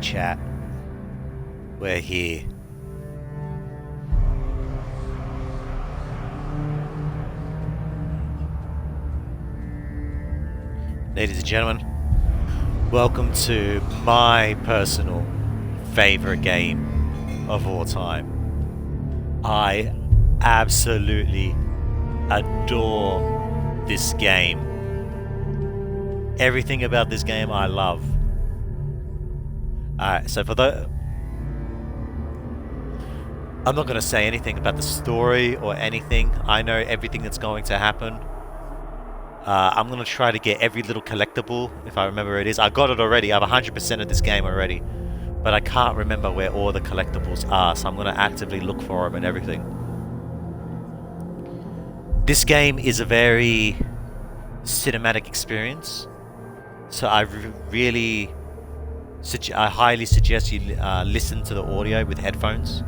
chat. We're here. Ladies and gentlemen, welcome to my personal favorite game of all time. I absolutely adore this game. Everything about this game I love. Alright, so for the... I'm not going to say anything about the story or anything. I know everything that's going to happen. I'm going to try to get every little collectible, if I remember where it is. I got it already. I have 100% of this game already. But I can't remember where all the collectibles are, so I'm going to actively look for them and everything. This game is a very cinematic experience. So I highly suggest you listen to the audio with headphones.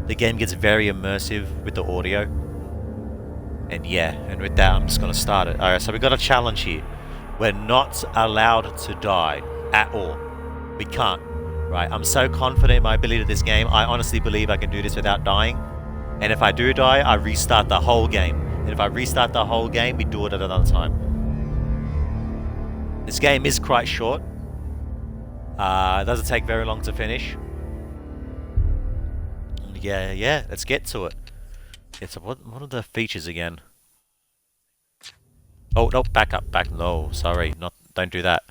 The game gets very immersive with the audio. And yeah, and with that I'm just going to start it. Alright, so we got a challenge here. We're not allowed to die at all. We can't. Right, I'm so confident in my ability to this game. I honestly believe I can do this without dying. And if I do die, I restart the whole game. And if I restart the whole game, we do it at another time. This game is quite short. It doesn't take very long to finish. Yeah, let's get to it. Yeah, so what are the features again? Oh, no, back up, no, sorry, don't do that.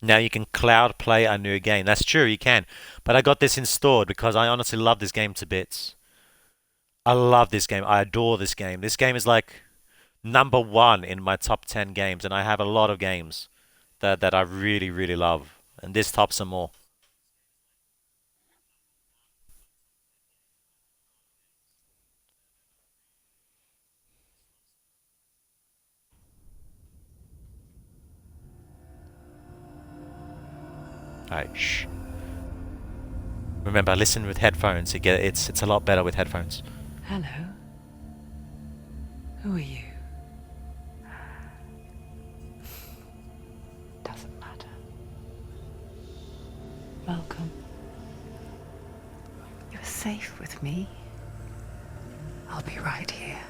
Now you can cloud play a new game. That's true, you can. But I got this installed because I honestly love this game to bits. I love this game. I adore this game. This game is like #1 in my top 10 games, and I have a lot of games that I really, really love. And this tops them all. Alright, shh. Remember, listen with headphones. It's a lot better with headphones. Hello. Who are you? Doesn't matter. Welcome. You're safe with me. I'll be right here,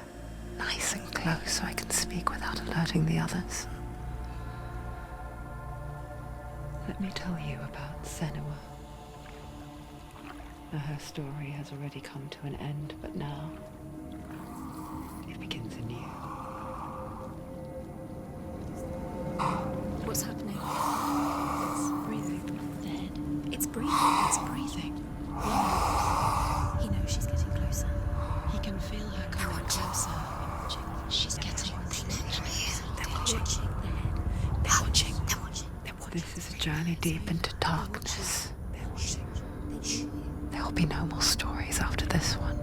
nice and close so I can speak without alerting the others. Let me tell you about Senua. Her story has already come to an end, but now it begins anew. What's happening? It's breathing. Dead. It's breathing. It's breathing. He knows she's getting closer. He can feel her coming closer. She's getting closer. They're watching. They're watching. They're watching. This is a journey deep into darkness. They're watching. There'll be no more stories after this one.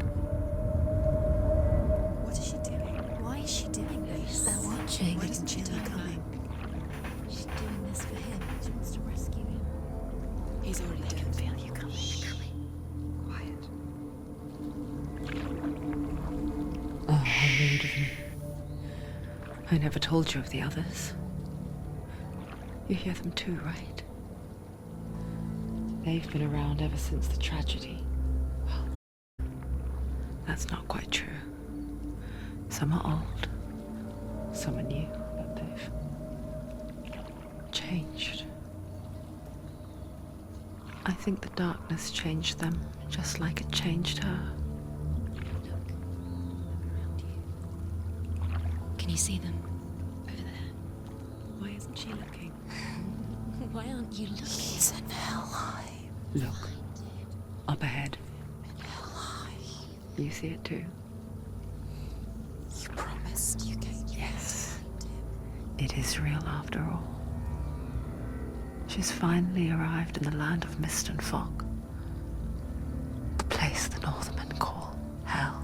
What is she doing? Why is she doing this? They're watching. Why doesn't she turn coming? She's doing this for him. She wants to rescue him. He's already dead. I can feel you coming. Quiet. Oh, how rude of me. I never told you of the others. You hear them too, right? They've been around ever since the tragedy. Well, that's not quite true. Some are old, some are new, but they've changed. I think the darkness changed them, just like it changed her. Look. Around you. Can you see them? Over there. Why isn't she looking? Why aren't you looking? He's in hell high. Look, up ahead. Hell high. You see it too? You promised you came. Yes. It is real after all. She's finally arrived in the land of mist and fog. The place the Northmen call hell.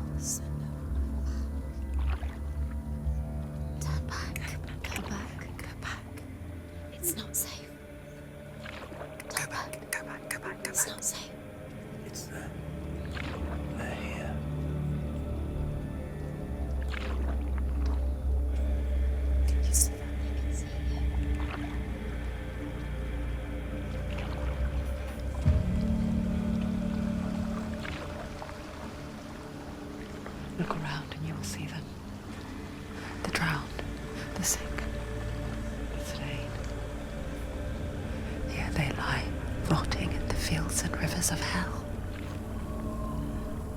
Turn back. Go back. Go back. It's not safe. Go back. Go back. It's not Look around and you will see them. The drowned, the sick, the slain. Here they lie, rotting in the fields and rivers of hell.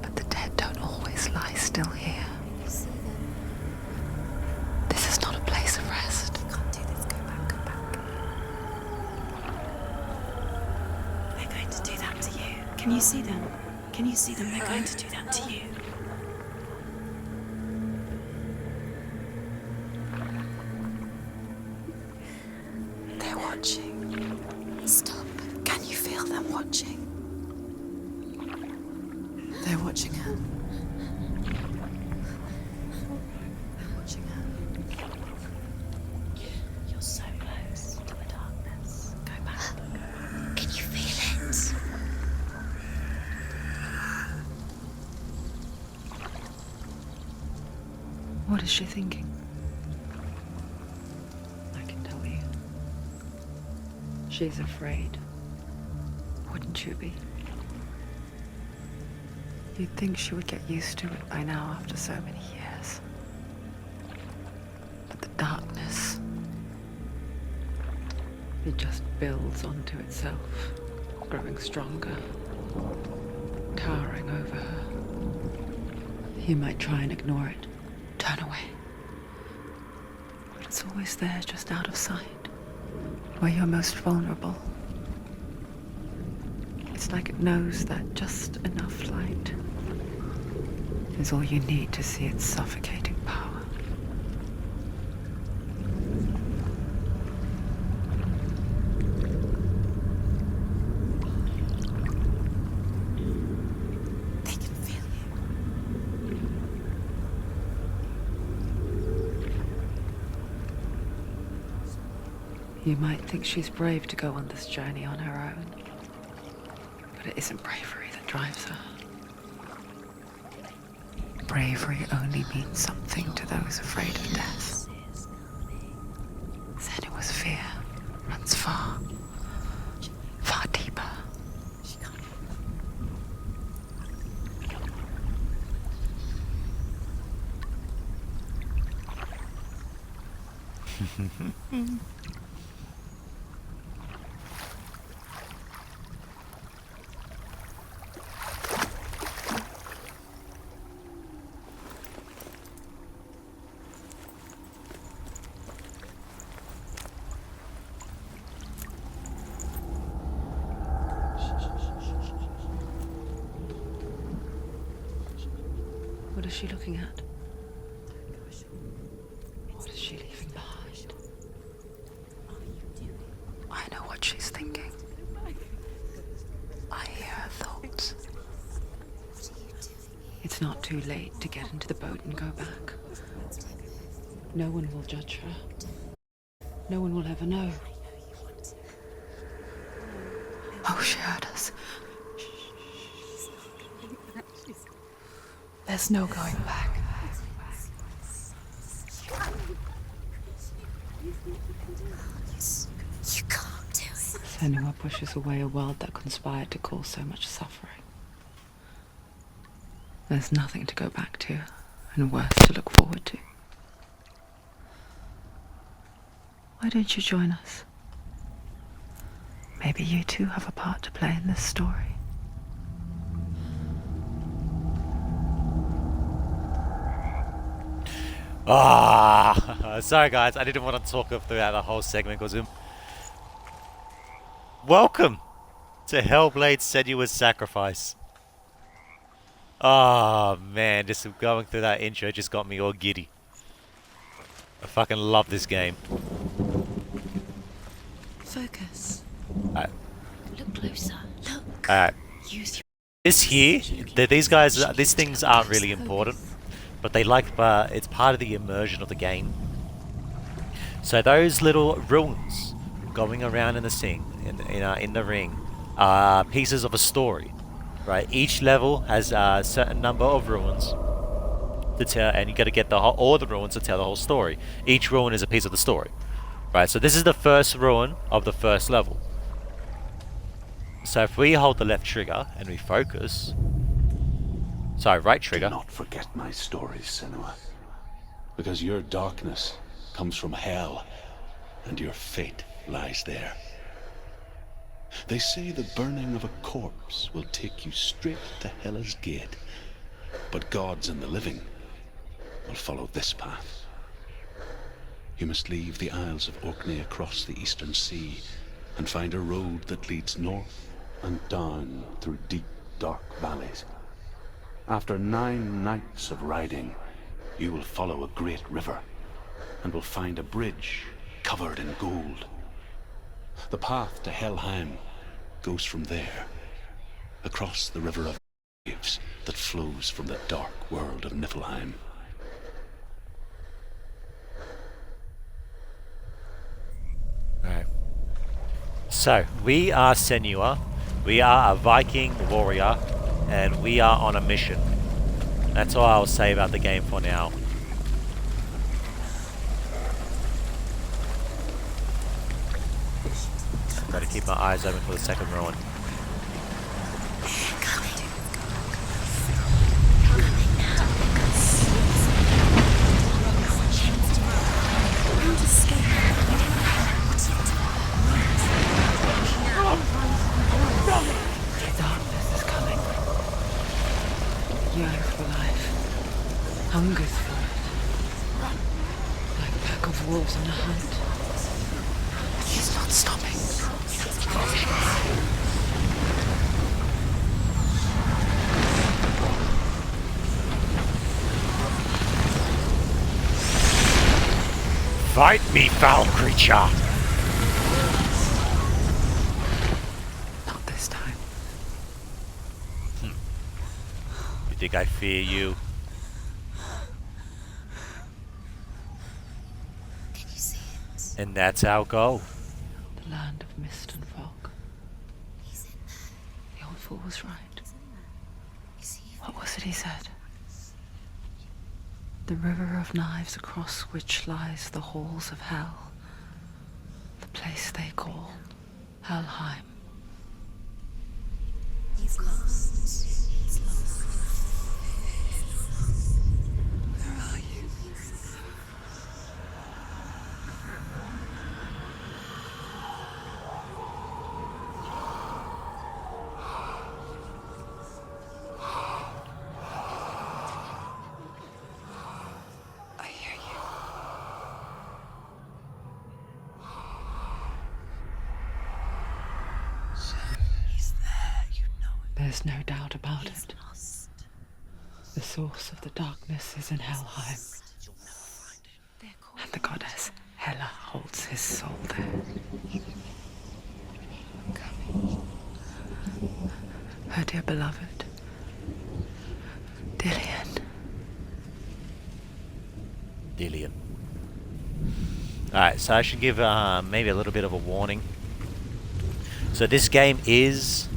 But the dead don't always lie still here. You see them? This is not a place of rest. You can't do this. Go back, go back. They're going to do that to you. Can you see them? Can you see them? They're going to do that to you. They're watching. Stop. Can you feel them watching? They're watching her. They're watching her. You're so close to the darkness. Go back. Can you feel it? What is she thinking? I can tell you. She's afraid. Wouldn't you be? You'd think she would get used to it by now after so many years. But the darkness, it just builds onto itself, growing stronger, towering over her. You might try and ignore it, turn away. But it's always there, just out of sight, where you're most vulnerable. It's like it knows that just enough light is all you need to see its suffocating power. They can feel you. You might think she's brave to go on this journey on her own, but it isn't bravery that drives her. Bravery only means something to those afraid of death. Senua's fear runs far, far deeper. She can't. What is she looking at? What is she leaving behind? I know what she's thinking. I hear her thoughts. It's not too late to get into the boat and go back. No one will judge her. No one will ever know. Oh, she heard us. There's no going back. You can't do it. Senua pushes away a world that conspired to cause so much suffering. There's nothing to go back to, and worse to look forward to. Why don't you join us? Maybe you too have a part to play in this story. Sorry guys, I didn't want to talk throughout the whole segment because welcome to Hellblade Senua's Sacrifice. Oh man, just going through that intro just got me all giddy. I fucking love this game. Focus. Alright. Look closer. Look. Alright. Use your This here, these things aren't really important, but it's part of the immersion of the game. So those little ruins going around in the in the ring are pieces of a story, right? Each level has a certain number of ruins to tell, and you got to get all the ruins to tell the whole story. Each ruin is a piece of the story, right? So this is the first ruin of the first level. So if we hold the left trigger and we focus, Sorry, right Do trigger. not forget my stories, Senua. Because your darkness comes from hell, and your fate lies there. They say the burning of a corpse will take you straight to Hela's gate, but gods and the living will follow this path. You must leave the Isles of Orkney across the eastern sea and find a road that leads north and down through deep, dark valleys. After 9 nights of riding, you will follow a great river and will find a bridge covered in gold. The path to Helheim goes from there, across the river of waves that flows from the dark world of Niflheim. Right. So, we are Senua. We are a Viking warrior, and we are on a mission. That's all I'll say about the game for now. I've got to keep my eyes open for the second ruin. The darkness is coming. Yearns for life. Hungers for it. Like a pack of wolves on a hunt. He's not stopping. Fight me, foul creature! Not this time. You think I fear you? Can you see it? And that's our goal. The land of mist and fog. He's in there. The old fool was right. You see him? What was it he said? The river of knives across which lies the halls of hell. The place they call Helheim. He's lost. He's lost. Where are you? I hear you. He's there. You know it. There's no doubt about He's it. lost. The source of the darkness is in Helheim, You'll never find him. They're called. and the goddess Hela holds his soul there. Coming. Her dear beloved, Dillian. Dillian. Alright, so I should give maybe a little bit of a warning. So this game is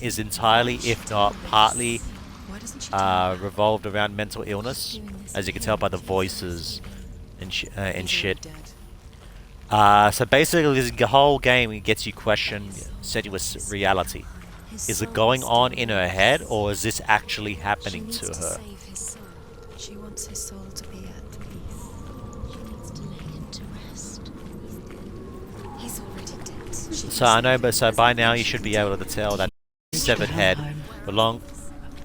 is entirely, if not partly, Why doesn't she tell me? revolved around mental illness, as you can tell by the voices and He's shit. already dead. So basically, the whole game gets you question Senua's reality. His Is it soul going is on still in her head, or is this actually She happening needs to her? save his soul. She wants his soul to be at peace. She needs to lay him to rest. He's already dead. She So I know, but so by now you should be able to tell that severed head belong.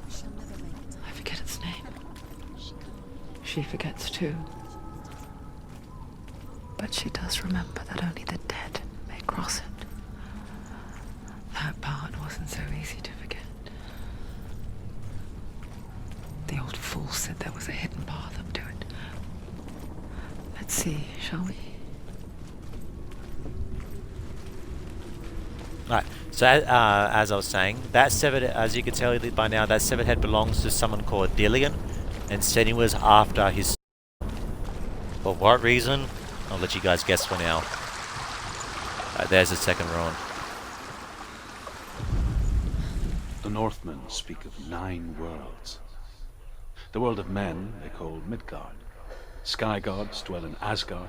She'll never make it. I forget its name. She forgets too. But she does remember that only the dead may cross it. That part wasn't so easy to forget. The old fool said there was a hidden path up to it. Let's see, shall we? Right. So as I was saying, that severed, as you can tell by now, that severed head belongs to someone called Dillian, and Senua's after his. For what reason? I'll let you guys guess for now. There's the second ruin. The Northmen speak of 9 worlds. The world of men they call Midgard. Sky gods dwell in Asgard.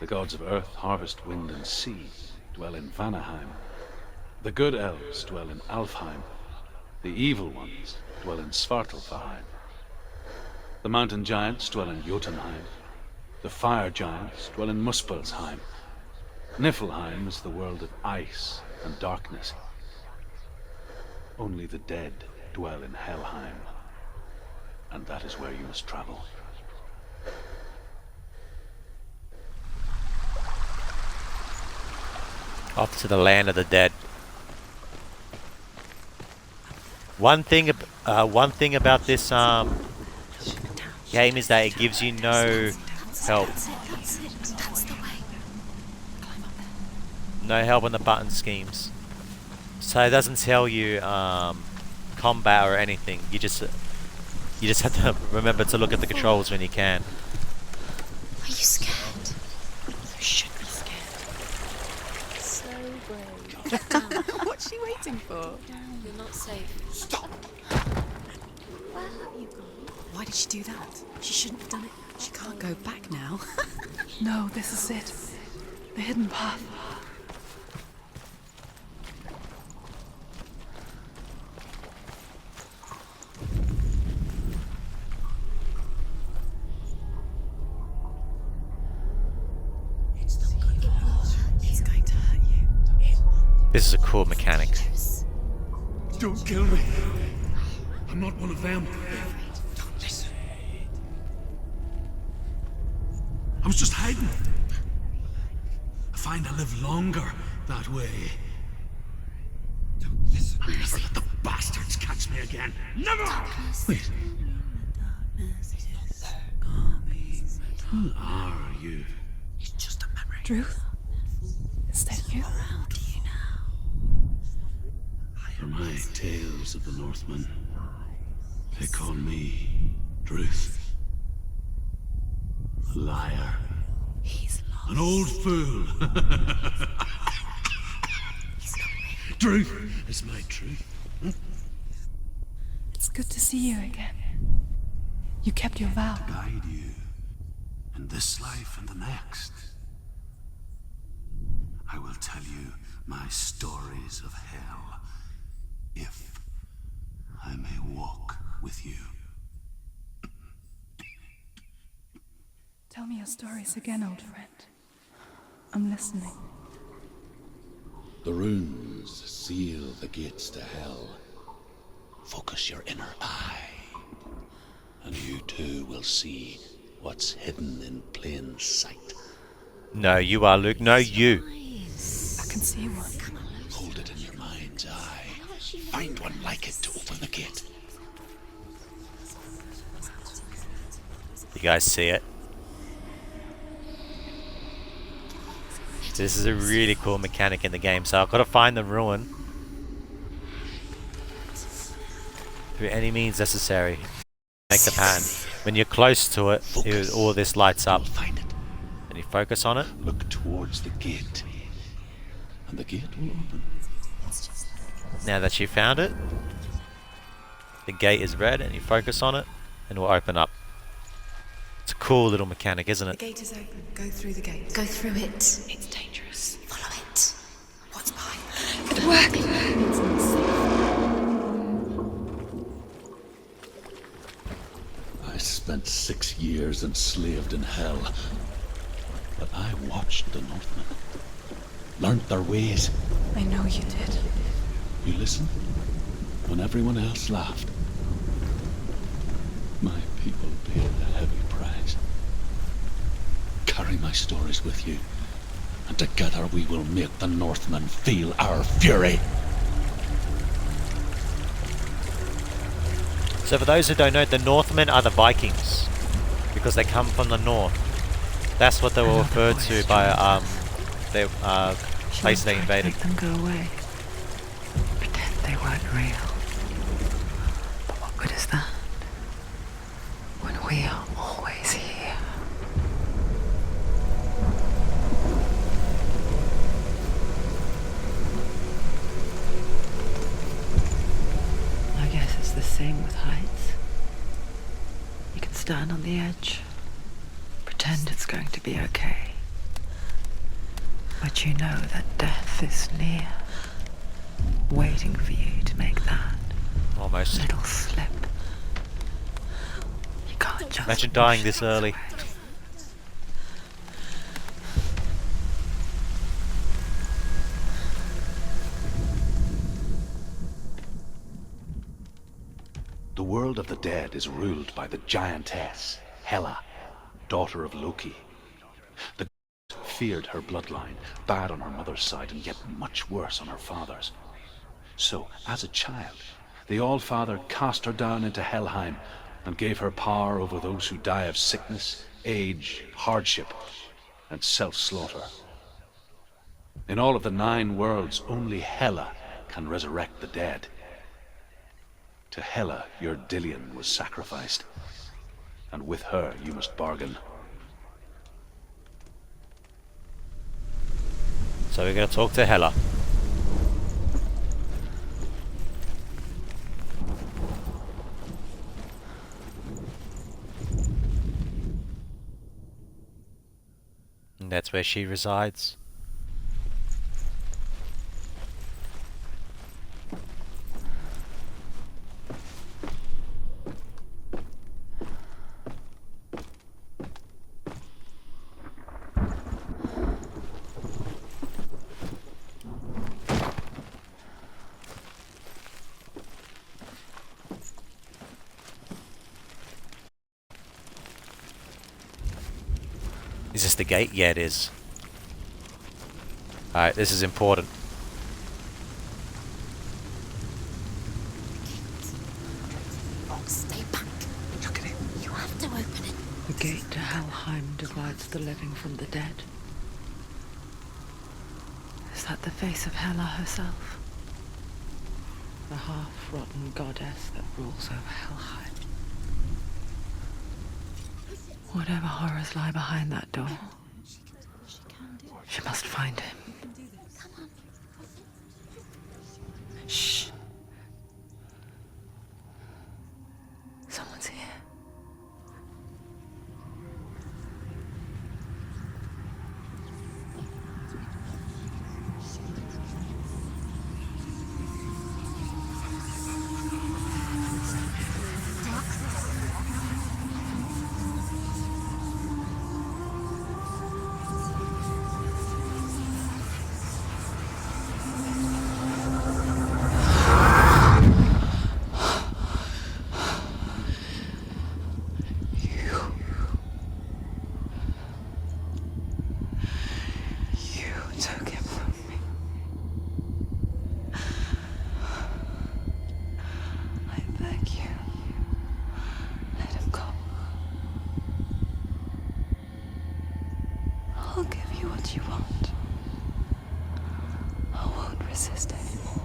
The gods of earth, harvest, wind, and sea dwell in Vanaheim. The good elves dwell in Alfheim. The evil ones dwell in Svartalfheim. The mountain giants dwell in Jotunheim. The fire giants dwell in Muspelheim. Niflheim is the world of ice and darkness. Only the dead dwell in Helheim. And that is where you must travel. Off to the land of the dead. One thing about this game is that it gives you no help. No help on the button schemes. So it doesn't tell you combat or anything. You just have to remember to look at the controls when you can. Are you scared? You should be scared. So brave. What's she waiting for? You're not safe. Stop! Where have you gone? Why did she do that? She shouldn't have done it. She can't go back now. No, this is it. The hidden path. It's going to hurt you. This is a cool mechanic. Don't kill me. I'm not one of them. Don't listen. I was just hiding. I find I live longer that way. Don't listen. I'll never let the bastards catch me again. Never! Wait. Who are you? It's just a memory. Druth? Is that you? For my tales of the Northmen, they call me Druth. A liar. He's lost. An old fool. Druth is my truth. It's good to see you again. You kept your vow. Guide you in this life and the next. I will tell you my stories of hell, if I may walk with you. Tell me your stories again, old friend. I'm listening. The runes seal the gates to hell. Focus your inner eye, and you too will see what's hidden in plain sight. No, you are, Luke. No, you. I can see one. Hold it in your mind's eye. Find one like it to open the gate. You guys see it? This is a really cool mechanic in the game. So I've got to find the ruin through any means necessary. Make the pan. When you're close to it, all this lights up. You'll find it. And you focus on it. Look towards the gate, and the gate will open. Now that you found it, the gate is red, and you focus on it, and it will open up. It's a cool little mechanic, isn't The it? gate is open. Go through the gate. Go through it. It's dangerous. Follow it. What's behind it? It worked! It's not safe. I spent 6 years enslaved in hell, but I watched the Northmen, learnt their ways. I know you did. You listened when everyone else laughed. My people paid a heavy price. Carry my stories with you, and together we will make the Northmen feel our fury. So for those who don't know, the Northmen are the Vikings, because they come from the north. That's what they were referred to by the place they invaded. Make them go away. Pretend they weren't real. But what good is that? When we are always here. I guess it's the same with heights. You can stand on the edge, pretend it's going to be okay. But you know that death is near, waiting for you to make that Almost. Little slip. You can't just Imagine dying this early. The world of the dead is ruled by the giantess, Hela, daughter of Loki. The gods feared her bloodline, bad on her mother's side and yet much worse on her father's. So, as a child, the All-Father cast her down into Helheim and gave her power over those who die of sickness, age, hardship, and self-slaughter. In all of the 9 worlds, only Hela can resurrect the dead. To Hela, your Dillion was sacrificed, and with her you must bargain. So we're going to talk to Hela. And that's where she resides. Is this the gate? Yeah, it is. Alright, this is important. Oh, stay back. Look at it. You have to open it. The gate to Helheim divides the living from the dead. Is that the face of Hela herself? The half-rotten goddess that rules over Helheim. Whatever horrors lie behind that door, she must find him. Shh. Someone's here. Took him from me. I beg you, let him go. I'll give you what you want. I won't resist anymore.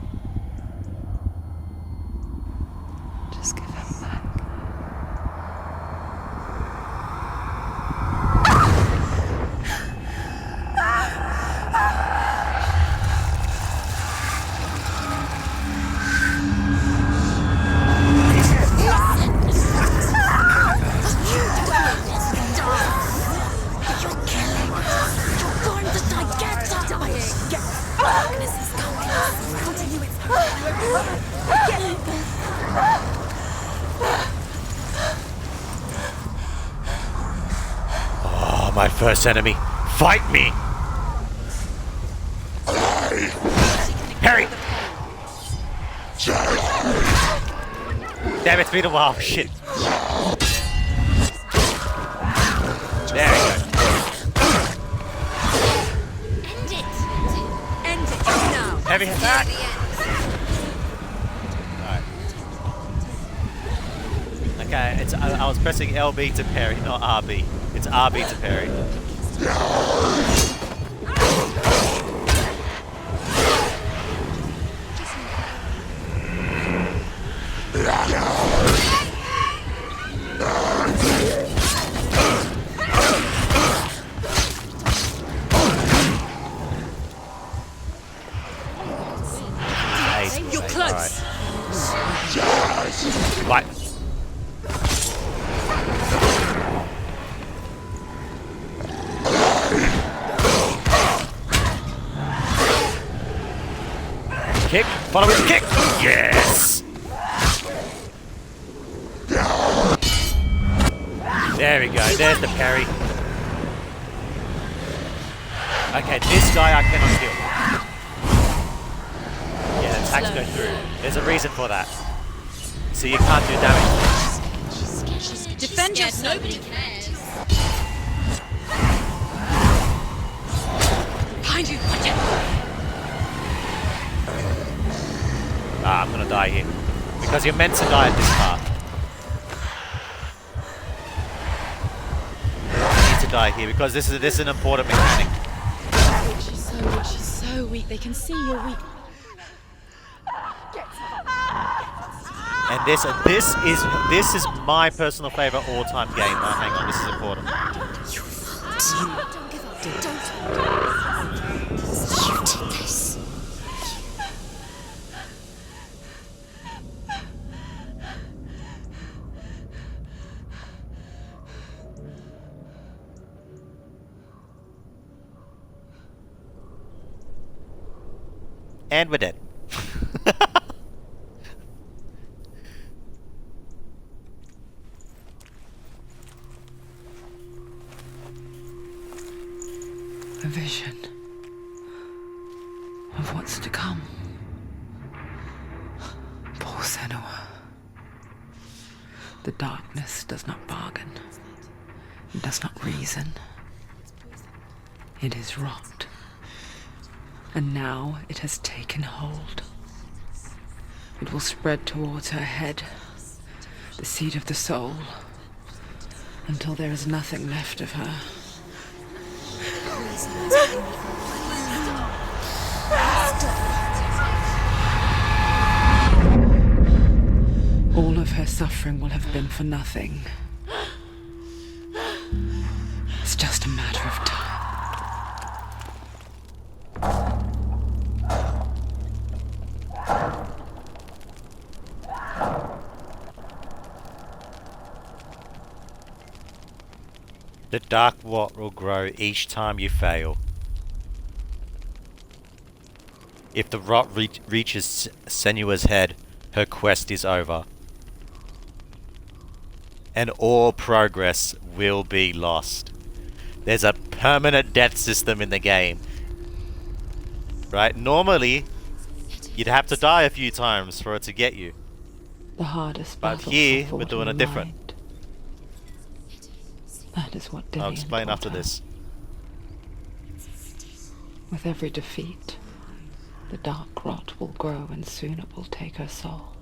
Just give him back. Oh, my first enemy. Fight me! Harry! Damn, it's been a while. Shit. There we go. End it! End it now! Heavy attack! Alright. Okay, it's, I was pressing LB to parry, not RB. It's RB to parry. You're close! Right. Kick. Follow with the kick. Yes. There we go. There's the parry. Okay, this guy I cannot kill. Yeah, the attacks go through. There's a reason for that. So you can't do damage. Defend yourself. Nobody cares. Behind you. Watch it. Ah, I'm gonna die here. Because you're meant to die at this part. I need to die here because this is an important mechanic. She's so weak. She's so weak. They can see you're weak. And this is my personal favorite all-time game. Oh, hang on, this is important. Don't give up. Don't. You did this. And we're dead. A vision of what's to come. Poor Senua. The darkness does not bargain. It does not reason. It is rot. And now it has taken hold. It will spread towards her head, the seat of the soul, until there is nothing left of her. All of her suffering will have been for nothing. It's just a matter of time. The dark rot will grow each time you fail. If the rot reaches Senua's head, her quest is over. And all progress will be lost. There's a permanent death system in the game. Right? Normally, you'd have to die a few times for it to get you. The hardest But battle here, fought we're doing in it the different. mind. That is what I'll Dillian explain taught after her. this. With every defeat, the dark rot will grow and soon it will take her soul.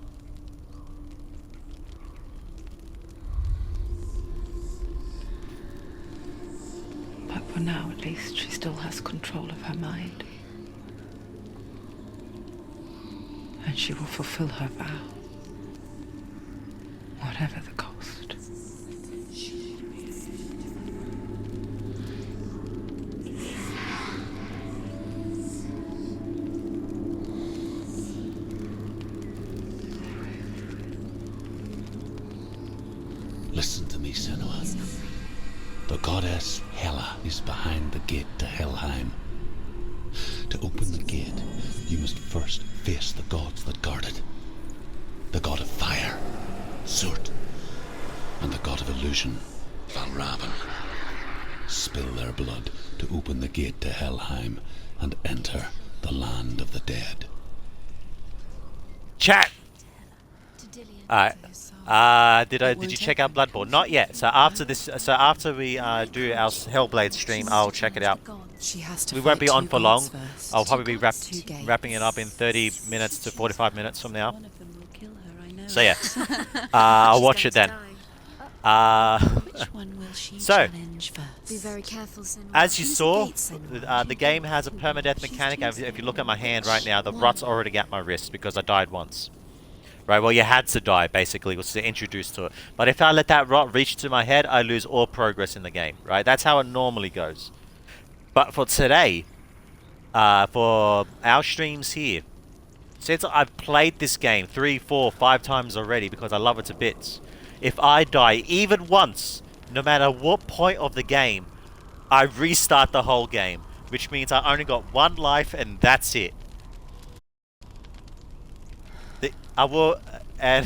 But for now, at least, she still has control of her mind. And she will fulfill her vow, whatever the cost. Listen to me, Senua. The goddess Hela is behind the gate to Helheim. To open the gate, you must first face the gods that guard it. The god of fire, Surt, and the god of illusion, Valravan. Spill their blood to open the gate to Helheim and enter the land of the dead. Chat! To Dillian. Alright. Did you check out Bloodborne? Not yet. So after this, after we do our Hellblade stream, I'll check it out. She has to We won't be fight on two for long. gods first. I'll probably be Two gates. wrapping it up in 30 minutes to 45 minutes from now. One of them will kill her, I know. So yeah, I'll watch it then. Which one will she So, challenge first? Be very careful, Senua. as you Use the saw, gates, Senua. the game has a permadeath mechanic. If you look at my hand right now, the rot's already at my wrist because I died once. Right, well, you had to die, basically, was to introduce to it. But if I let that rot reach to my head, I lose all progress in the game, right? That's how it normally goes. But for today, for our streams here, since I've played this game 3, 4, 5 times already because I love it to bits, if I die even once, no matter what point of the game, I restart the whole game, which means I only got one life and that's it. I will, and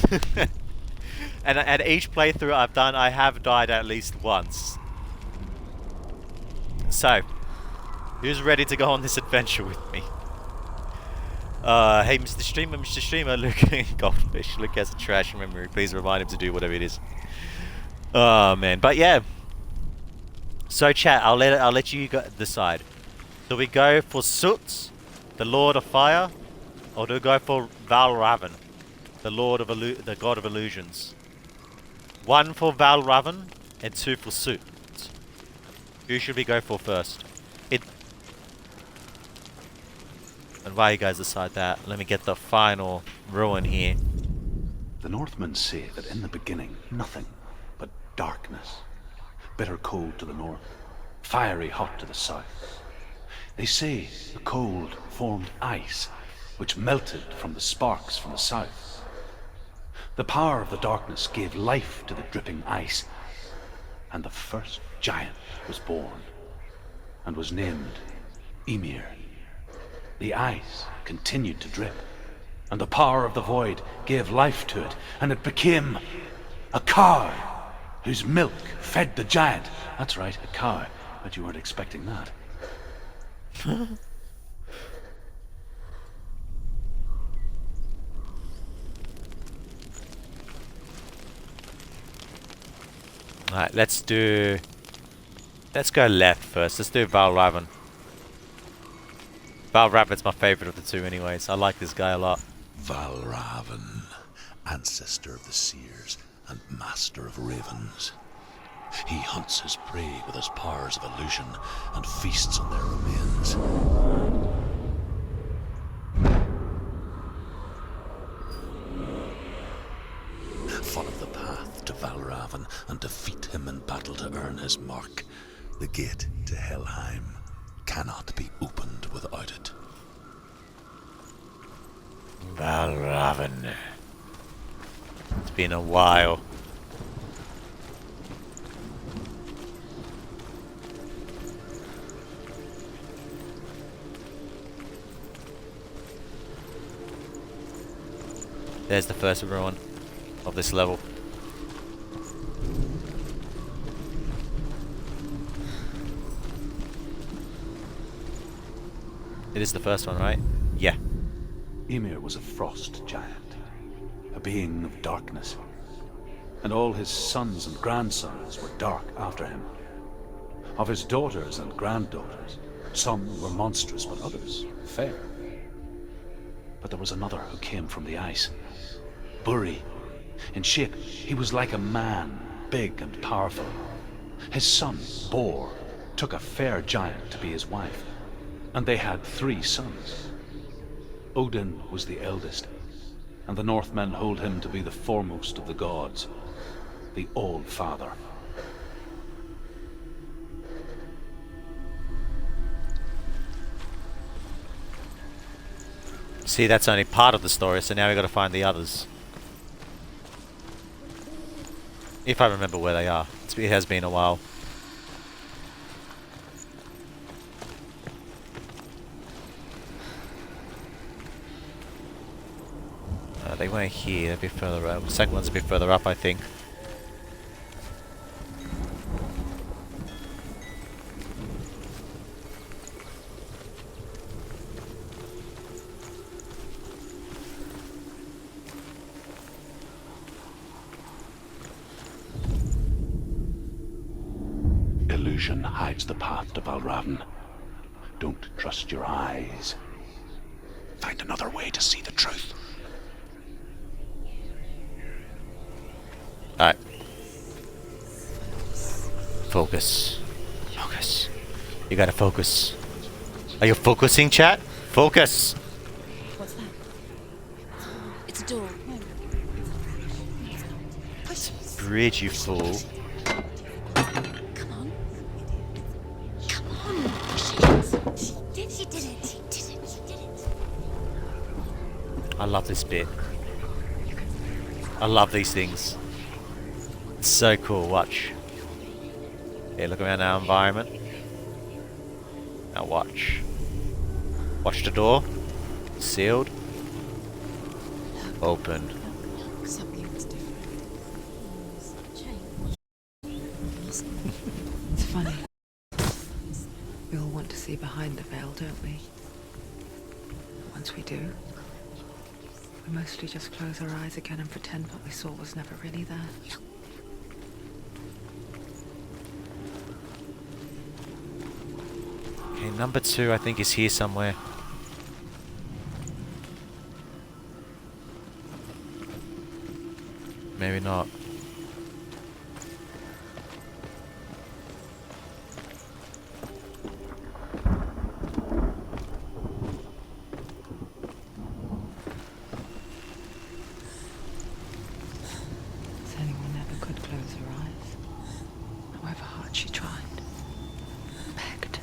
And at each playthrough I've done, I have died at least once. So, who's ready to go on this adventure with me? Hey, Mr. Streamer, look, Goldfish, Luke has a trash memory. Please remind him to do whatever it is. Oh man, but yeah. So chat, I'll let you decide. Do we go for Soot, the Lord of Fire, or do we go for Valravan, the the God of Illusions? 1 for Valravan and 2 for Soot. Who should we go for first? And while you guys decide that, let me get the final ruin here. The Northmen say that in the beginning, nothing but darkness. Bitter cold to the north, fiery hot to the south. They say the cold formed ice, which melted from the sparks from the south. The power of the darkness gave life to the dripping ice, and the first giant was born, and was named Ymir. The ice continued to drip, and the power of the void gave life to it, and it became a cow whose milk fed the giant. That's right, a cow. Bet you weren't expecting that. Alright, let's go left first. Let's do Valravan. Valravan's my favourite of the two anyways. I like this guy a lot. Valravan, ancestor of the seers and master of ravens. He hunts his prey with his powers of illusion and feasts on their remains. Follow the path to Valravan and defeat him in battle to earn his mark. The gate to Helheim cannot be opened without it. Valravan. It's been a while. There's the first ruin of this level. It is the first one, right? Yeah. Ymir was a frost giant, a being of darkness, and all his sons and grandsons were dark after him. Of his daughters and granddaughters, some were monstrous, but others fair. But there was another who came from the ice. Buri. In shape, he was like a man, big and powerful. His son, Bor, took a fair giant to be his wife, and they had 3 sons. Odin was the eldest, and the Northmen hold him to be the foremost of the gods, the All-Father. See, that's only part of the story, so now we gotta find the others. If I remember where they are. It has been a while. They weren't here, they're a bit further up. The second one's a bit further up, I think. Illusion hides the path to Valravan. Don't trust your eyes. Find another way to see the truth. Alright. Focus. Focus. You gotta focus. Are you focusing, chat? Focus! What's that? It's a door. Push. Bridge, you fool. Come on. Come on. Push it. She did it. She did it. She did it. I love this bit. I love these things. It's so cool, watch. Yeah, look around our environment. Now watch. Watch the door. Sealed. Open. Something's different. Yes. It's funny. We all want to see behind the veil, don't we? Once we do, we mostly just close our eyes again and pretend what we saw was never really there. Okay, number 2 I think is here somewhere. Maybe not. Senua never could close her eyes, however hard she tried. Begged.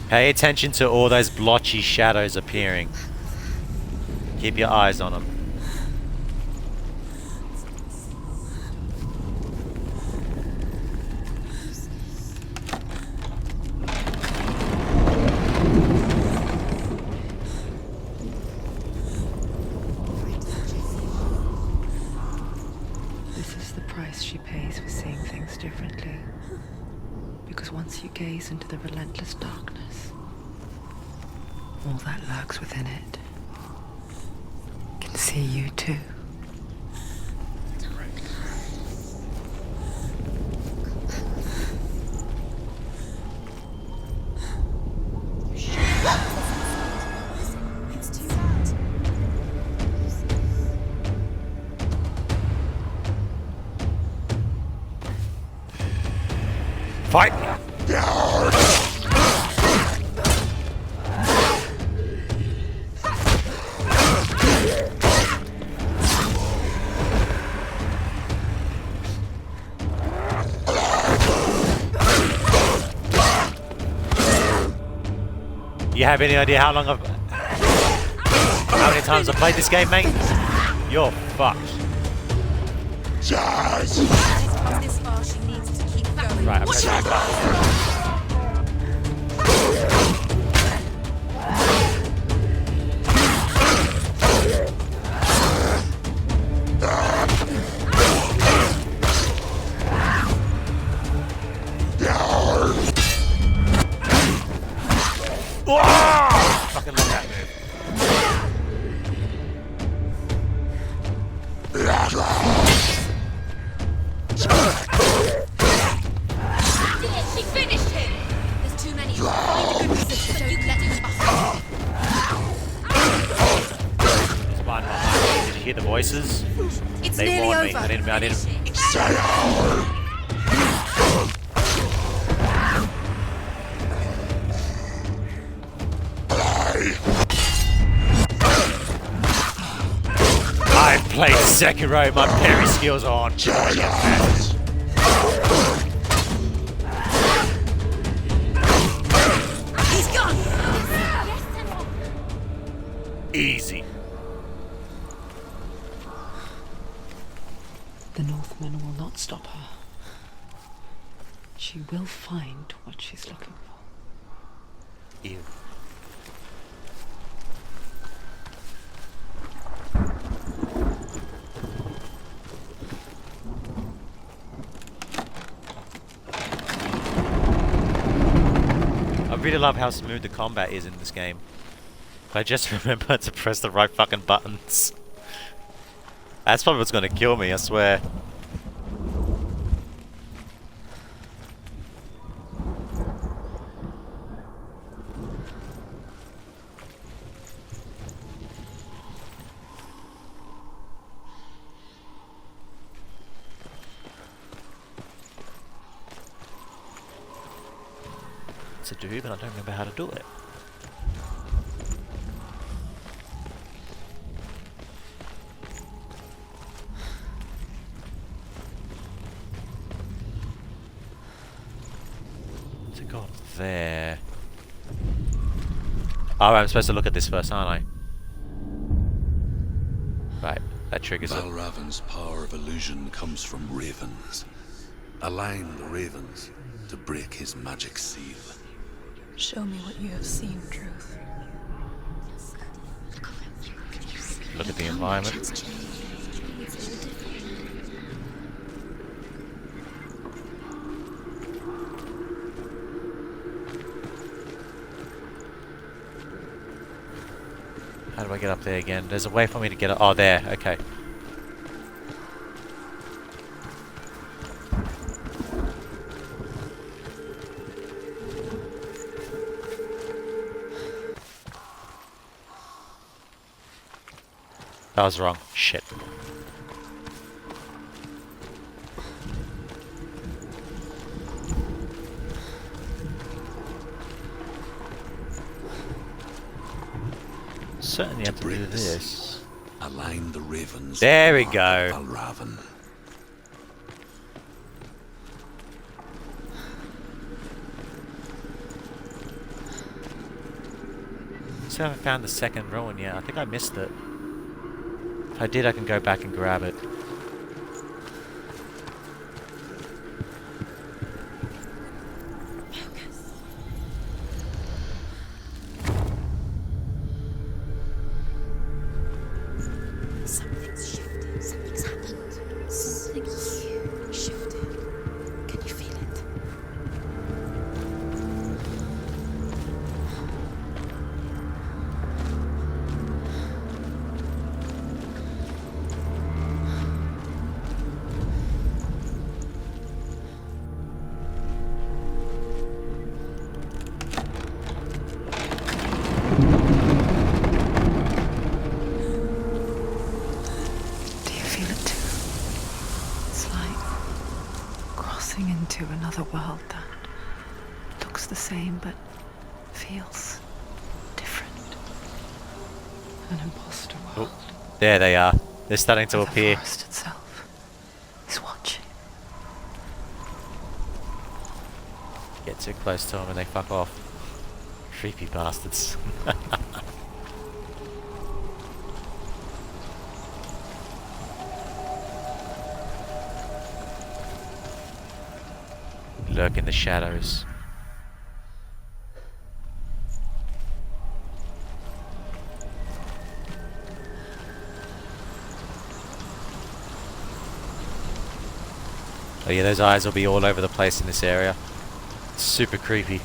Pay attention to all those blotchy shadows appearing. Keep your eyes on them. This is the price she pays for seeing things differently. Because once you gaze into the relentless darkness, all that lurks within it can see you too. It's too bad. Fight! You have any idea how many times I've played this game, mate? You're fucked. She's come this far, she needs to keep going. Right, I'm pressing the button. Fucking love that move. She finished him! There's too many. Find a good position. Don't let him bust. There's one behind me. Did you hear the voices? It's They nearly warned me. over. I didn't. I've played Sekiro. My parry skills are on. He's gone! Easy. The Northmen will not stop her. She will find what she's looking for. Ew. I really love how smooth the combat is in this game. I just remember to press the right fucking buttons. That's probably what's gonna kill me, I swear. To do, but I don't remember how to do it. To go up there. Oh, I'm supposed to look at this first, aren't I? Right, that triggers it. Valravan's power of illusion comes from ravens. Align the ravens to break his magic seal. Show me what you have seen, Truth. Look at the environment. It's changed. It's all different. How do I get up there again? There's a way for me to get up. Oh, there. Okay. That was wrong. Shit. Certainly have to do Break this. Align the ravens. There we with the mark go. of Valravan. Still haven't found the second ruin yet. I think I missed it. If I did, I can go back and grab it. Something's shifted. Something's happened. Something huge shifted. Can you feel it? Do you feel it too? It's like crossing into another world that looks the same but feels different. An imposter world. Oh, there they are. They're starting to where the appear. forest itself is watching. Get too close to them and they fuck off. Creepy bastards. Lurk in the shadows. Oh yeah, those eyes will be all over the place in this area. It's super creepy.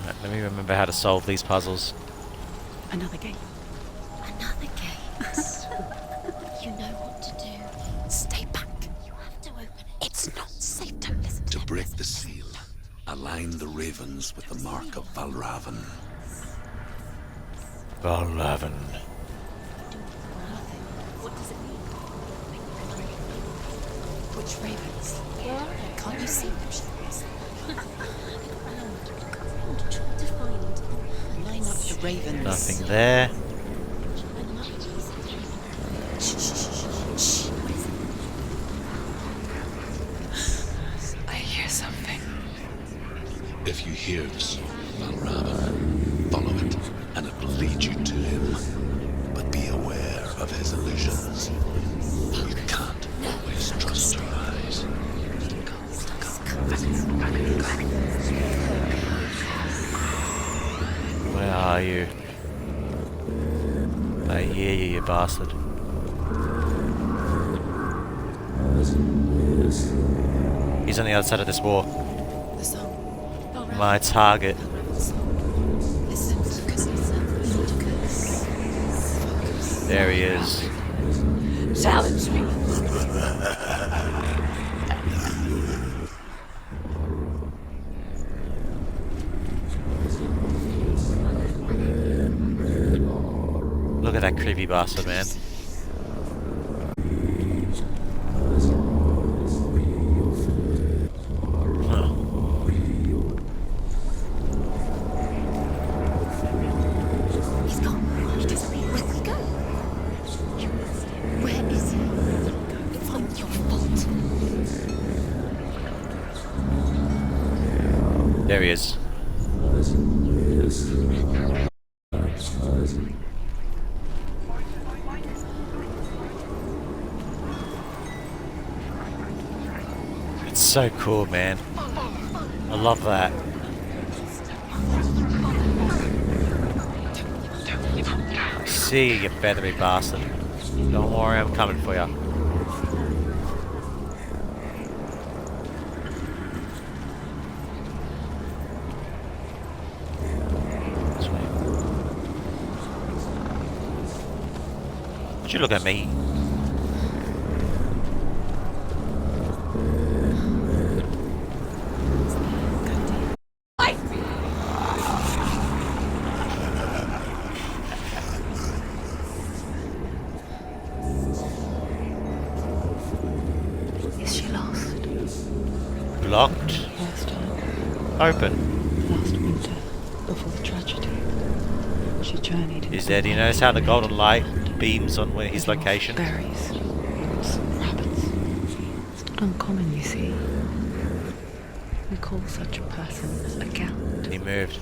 Alright, let me remember how to solve these puzzles. Another gate. Another gate. You know what to do. Stay back. You have to open it. It's not safe. Don't listen to To him. break the seal, align the ravens with the mark of Valravan. Valravan. What does it mean? Which ravens? Can't you see them? Look around. Try to find. Line up the ravens. Nothing there. Shh, shh, shh, shh. What is it? I hear something. If you hear the song of Valravan, follow it, and it will lead you to him. But be aware of his illusions. You can't always trust your eyes. Where are you? I hear you, you bastard. He's on the other side of this wall. The song. My target. Listen, focus. There he is. Challenge me. Look at that creepy bastard, man. Huh. He's gone. He disappeared. Where'd he go? Where is he? It's not your fault. There he is. That's so cool, man. I love that. See you, feathery bastard. Don't worry, I'm coming for you. Would you look at me? Is she lost? Locked? Last time, Open. last winter, before the tragedy, she journeyed into Is there, do you notice how the golden light beams on where his location? berries, roots, rabbits. It's not uncommon, you see. We call such a person a gelt. He moved.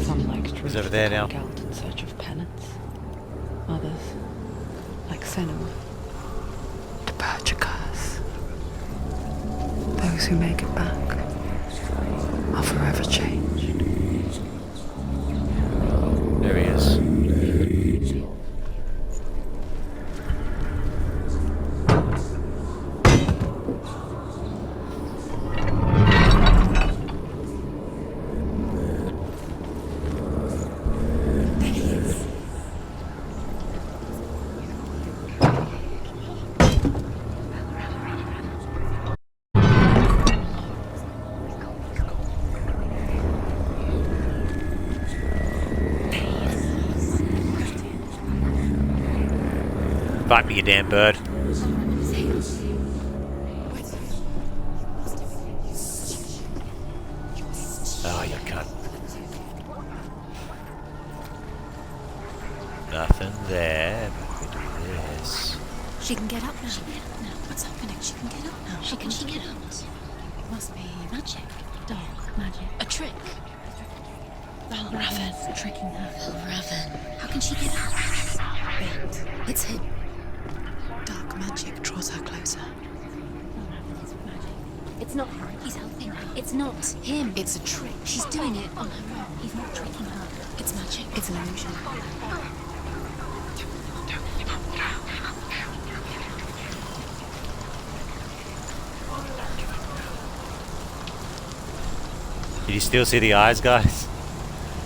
Some like to He's over there now. gelt in search of penance. Others, like Senua, to purge a curse. Those who make it back are forever changed. There he is. Fight me, you damn bird. Oh, you cunt. Nothing there, but we do this. She can get up now. What's happening? She can get up now. How can she get out? It must be magic. Dark magic. A trick. Raven tricking her. Raven. How can she get out? Wait. It's him. Dark magic draws her closer. It's not her. He's helping her. It's not him. It's a trick. She's doing it on her own. He's not tricking her. It's magic. It's an illusion. Did you still see the eyes, guys?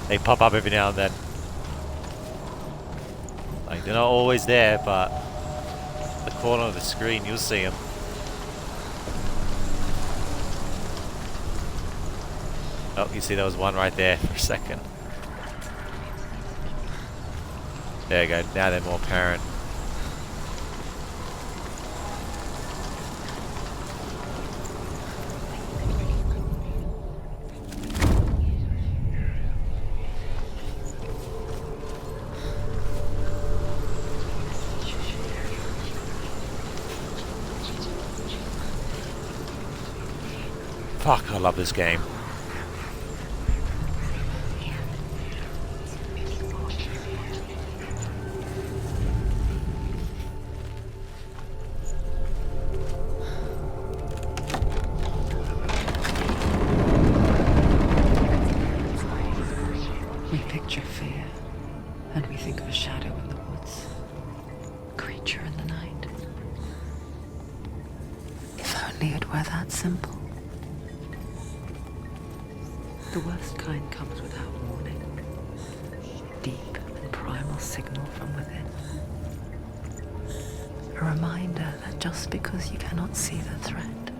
They pop up every now and then. Like, they're not always there, but the corner of the screen, you'll see them. Oh, you see there was one right there for a second. There you go, now they're more apparent. Fuck, I love this game. We picture fear, and we think of a shadow in the woods, a creature in the night. If only it were that simple. The worst kind comes without warning. Deep and primal signal from within. A reminder that just because you cannot see the threat,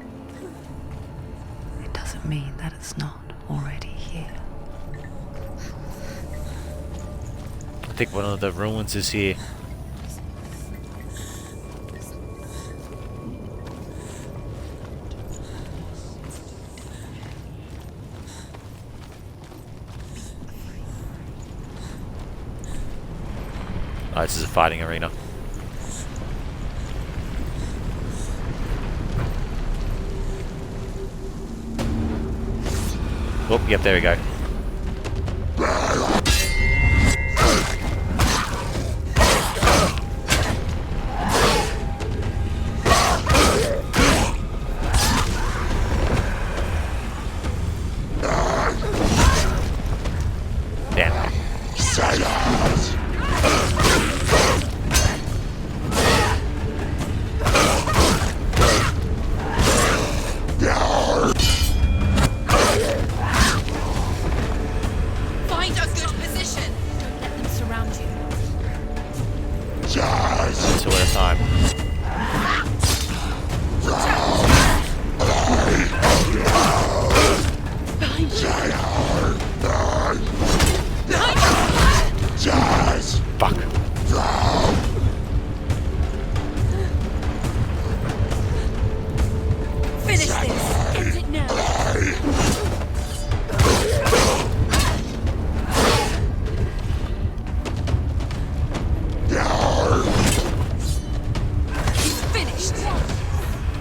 it doesn't mean that it's not already here. I think one of the ruins is here. Oh, this is a fighting arena. Oh, yep, there we go.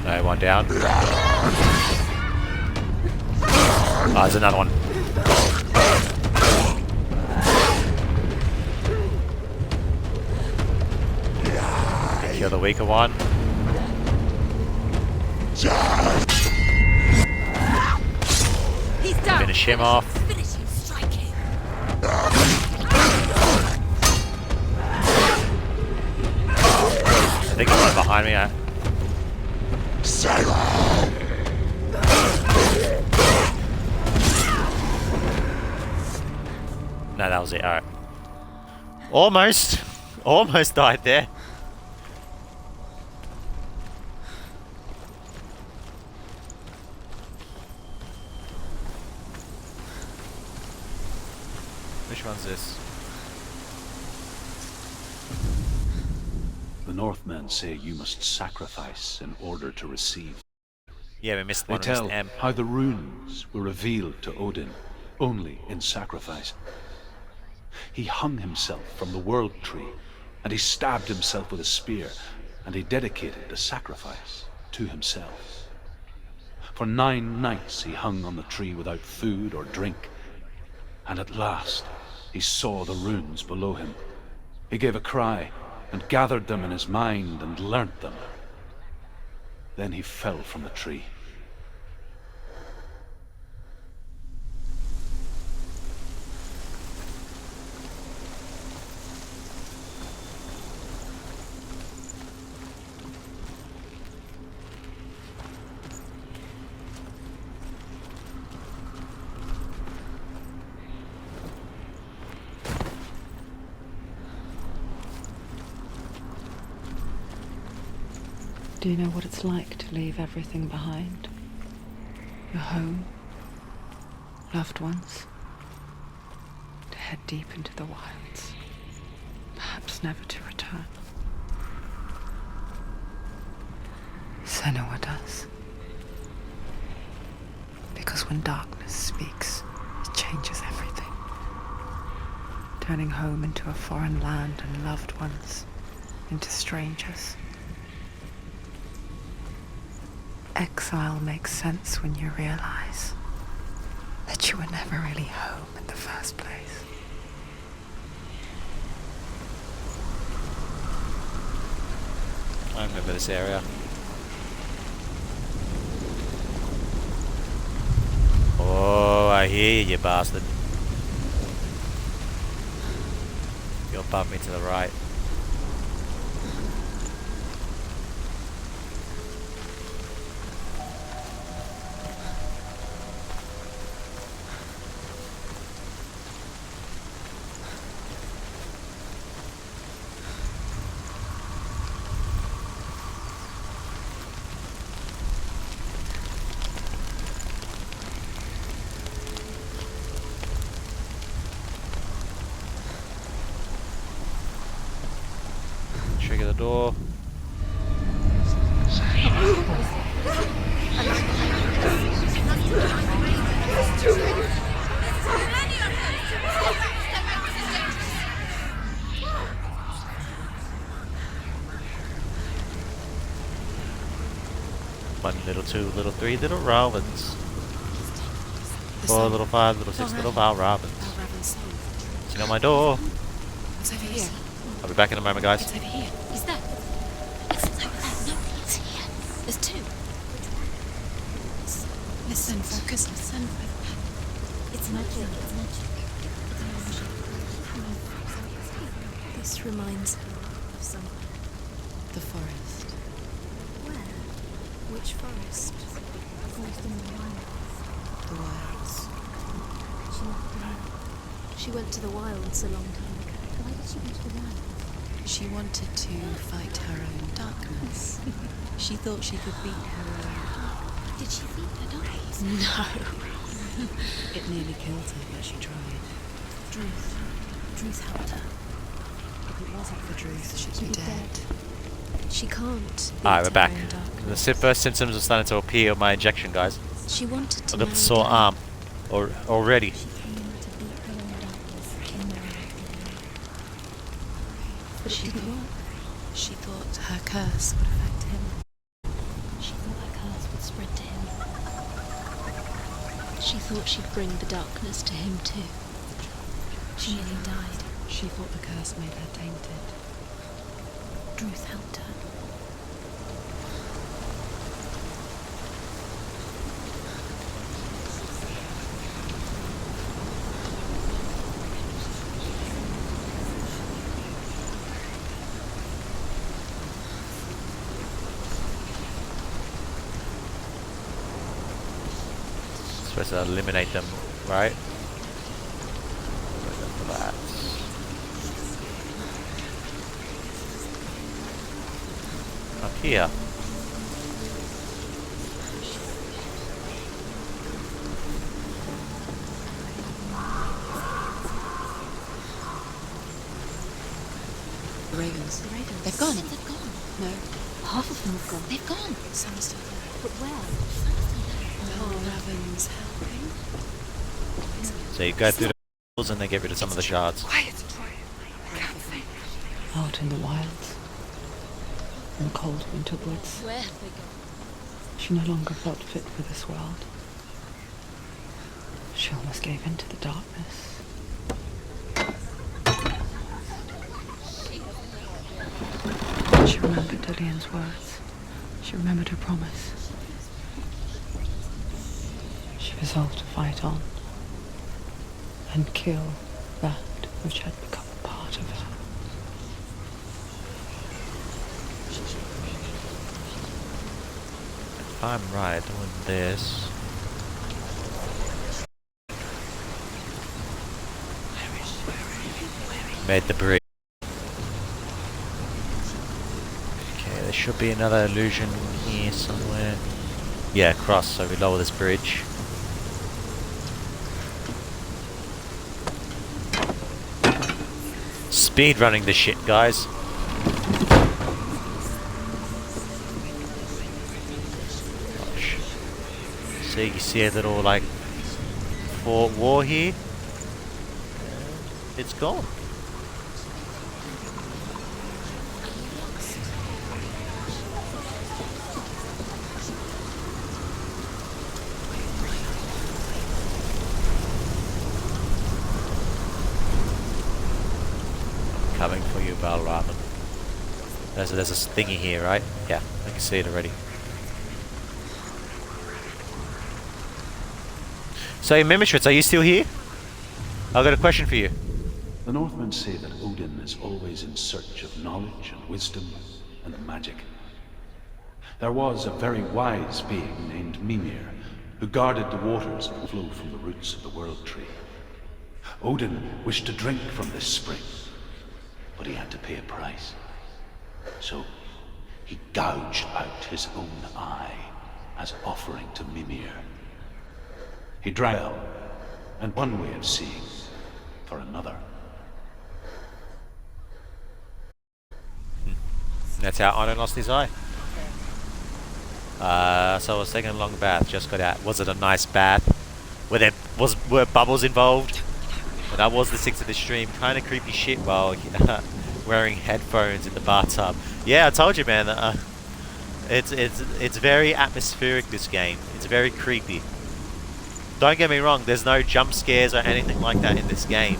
No, one down. Oh, there's another one. Kill the weaker one. He's down. Finish him off. Finish him. Strike him. I think there's one behind me. No, that was it. Alright. Almost. Almost died there. Which one's this? The Northmen say you must sacrifice in order to receive. Yeah, we missed They one. We missed tell M. how the runes were revealed to Odin only in sacrifice. He hung himself from the world tree, and he stabbed himself with a spear, and he dedicated the sacrifice to himself. For 9 nights he hung on the tree without food or drink, and at last he saw the runes below him. He gave a cry, and gathered them in his mind and learnt them. Then he fell from the tree. Do you know what it's like to leave everything behind? Your home, loved ones, to head deep into the wilds, perhaps never to return. Senua does. Because when darkness speaks, it changes everything, turning home into a foreign land and loved ones into strangers. Exile makes sense when you realize that you were never really home in the first place. I remember this area. Oh, I hear you, bastard. You're above me to the right. Trigger the door. One little, 2 little, 3 little robins. 4 little, 5 little, 6 little Val robins. Sitting on my door. It's over here. I'll be back in a moment, guys. It's over here. Is that? It's over there. No, it's here. There's 2. Listen, focus, listen. It's magic. It's magic. This reminds her of somewhere. The forest. Where? Which forest? The forest in the wilds. The wilds. She went to the wilds a long time ago. Why did she go to the wilds? She wanted to fight her own darkness. She thought she could beat her own. Did she beat her darkness? No. It nearly killed her, but she tried. Druth. Druth helped her. If it wasn't for Druth, she'd be dead. She can't. Alright, we're beat back. her own darkness. The first symptoms are starting to appear of my injection, guys. She wanted to I've got the marry sore Dan. arm already. She came to beat her own darkness and marry Dan. But it didn't work. She thought her curse would affect him. She thought She thought she'd bring the darkness to him too. She nearly died. She thought the curse made her tainted. Druth helped her. Supposed to eliminate them, right? For that. Up here. The ravens. The ravens. They've gone. They've gone. No, half of them have gone. They've gone. Some are still there. But where? Oh, ravens helping. So you go through the walls and they get rid of some of the shards. Quiet. Can't think. Out in the wilds. In the cold winter woods. Where have they gone? She no longer felt fit for this world. She almost gave in to the darkness. She remembered Dillian's words. She remembered her promise. She resolved to fight on and kill that which had become a part of her. If I'm right, doing this. Made the bridge. Okay, there should be another illusion here somewhere. Yeah, across, so we lower this bridge. Speed running this shit, guys. Gosh. So you see a little like fort war here. It's gone. Coming for you, Balraven. There's a thingy here, right? Yeah, I can see it already. So, Mimitrix, are you still here? I've got a question for you. The Northmen say that Odin is always in search of knowledge and wisdom and magic. There was a very wise being named Mimir who guarded the waters that flow from the roots of the World Tree. Odin wished to drink from this spring, but he had to pay a price. So he gouged out his own eye as offering to Mimir. He drank, and one way of seeing for another. That's how Iron lost his eye. So I was taking a long bath, just got out. Was it a nice bath? Were bubbles involved? When I was listening to the stream, kind of creepy shit while wearing headphones in the bathtub. Yeah, I told you, man. It's very atmospheric, this game. It's very creepy. Don't get me wrong, there's no jump scares or anything like that in this game.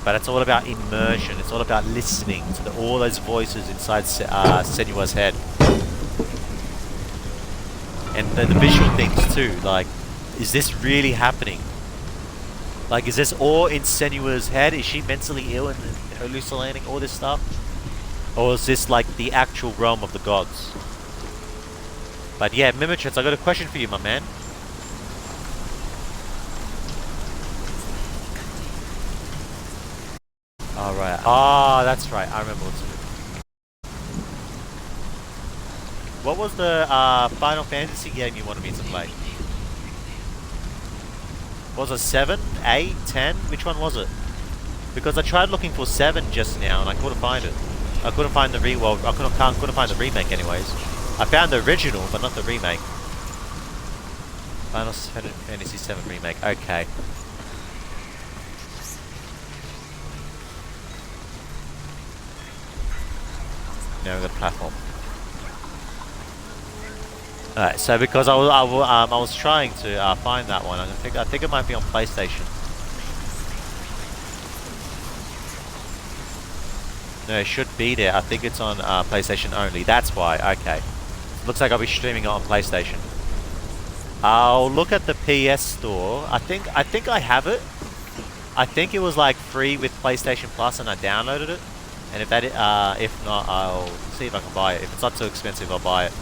But it's all about immersion. It's all about listening to all those voices inside Senua's head. And the visual things too. Like, is this really happening? Like, is this all in Senua's head? Is she mentally ill and hallucinating all this stuff? Or is this like the actual realm of the gods? But yeah, Mimitrix, I got a question for you, my man. Alright. Ah, that's right. I remember what's it. What was the Final Fantasy game you wanted me to play? Was it 7, 8, 10? Which one was it? Because I tried looking for 7 just now and I couldn't find it. I couldn't find the couldn't find the remake anyways. I found the original, but not the remake. Final Fantasy 7 remake. Okay. Now we've got a platform. Alright, so because I was trying to find that one, I think it might be on PlayStation. No, it should be there. I think it's on PlayStation only. That's why. Okay. Looks like I'll be streaming it on PlayStation. I'll look at the PS store. I think I have it. I think it was like free with PlayStation Plus, and I downloaded it. And if not, I'll see if I can buy it. If it's not too expensive, I'll buy it.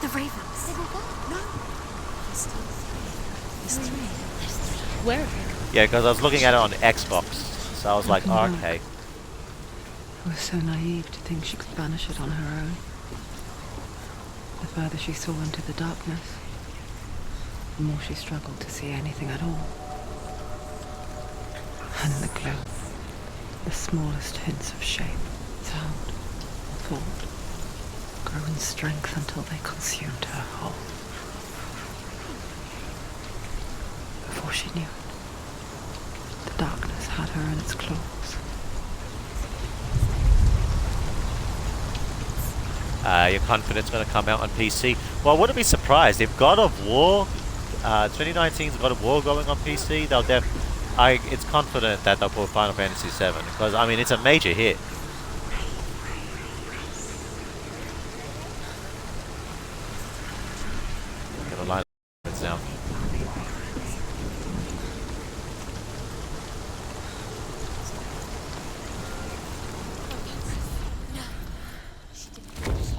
The ravens. They will go. No. There's still three. There's three. Where are they? Yeah, because I was looking at it on Xbox, so I was like, How oh, can you okay. I was so naive to think she could banish it on her own. The further she saw into the darkness, the more she struggled to see anything at all. And the glow, the smallest hints of shape, sound, thought, grow in strength until they consumed her whole. Before she knew it, the darkness had her in its claws. You're confident it's going to come out on PC? Well, I wouldn't be surprised if God of War, 2019's God of War going on PC. It's confident that they'll put Final Fantasy VII, because I mean it's a major hit. I'm gonna line it down.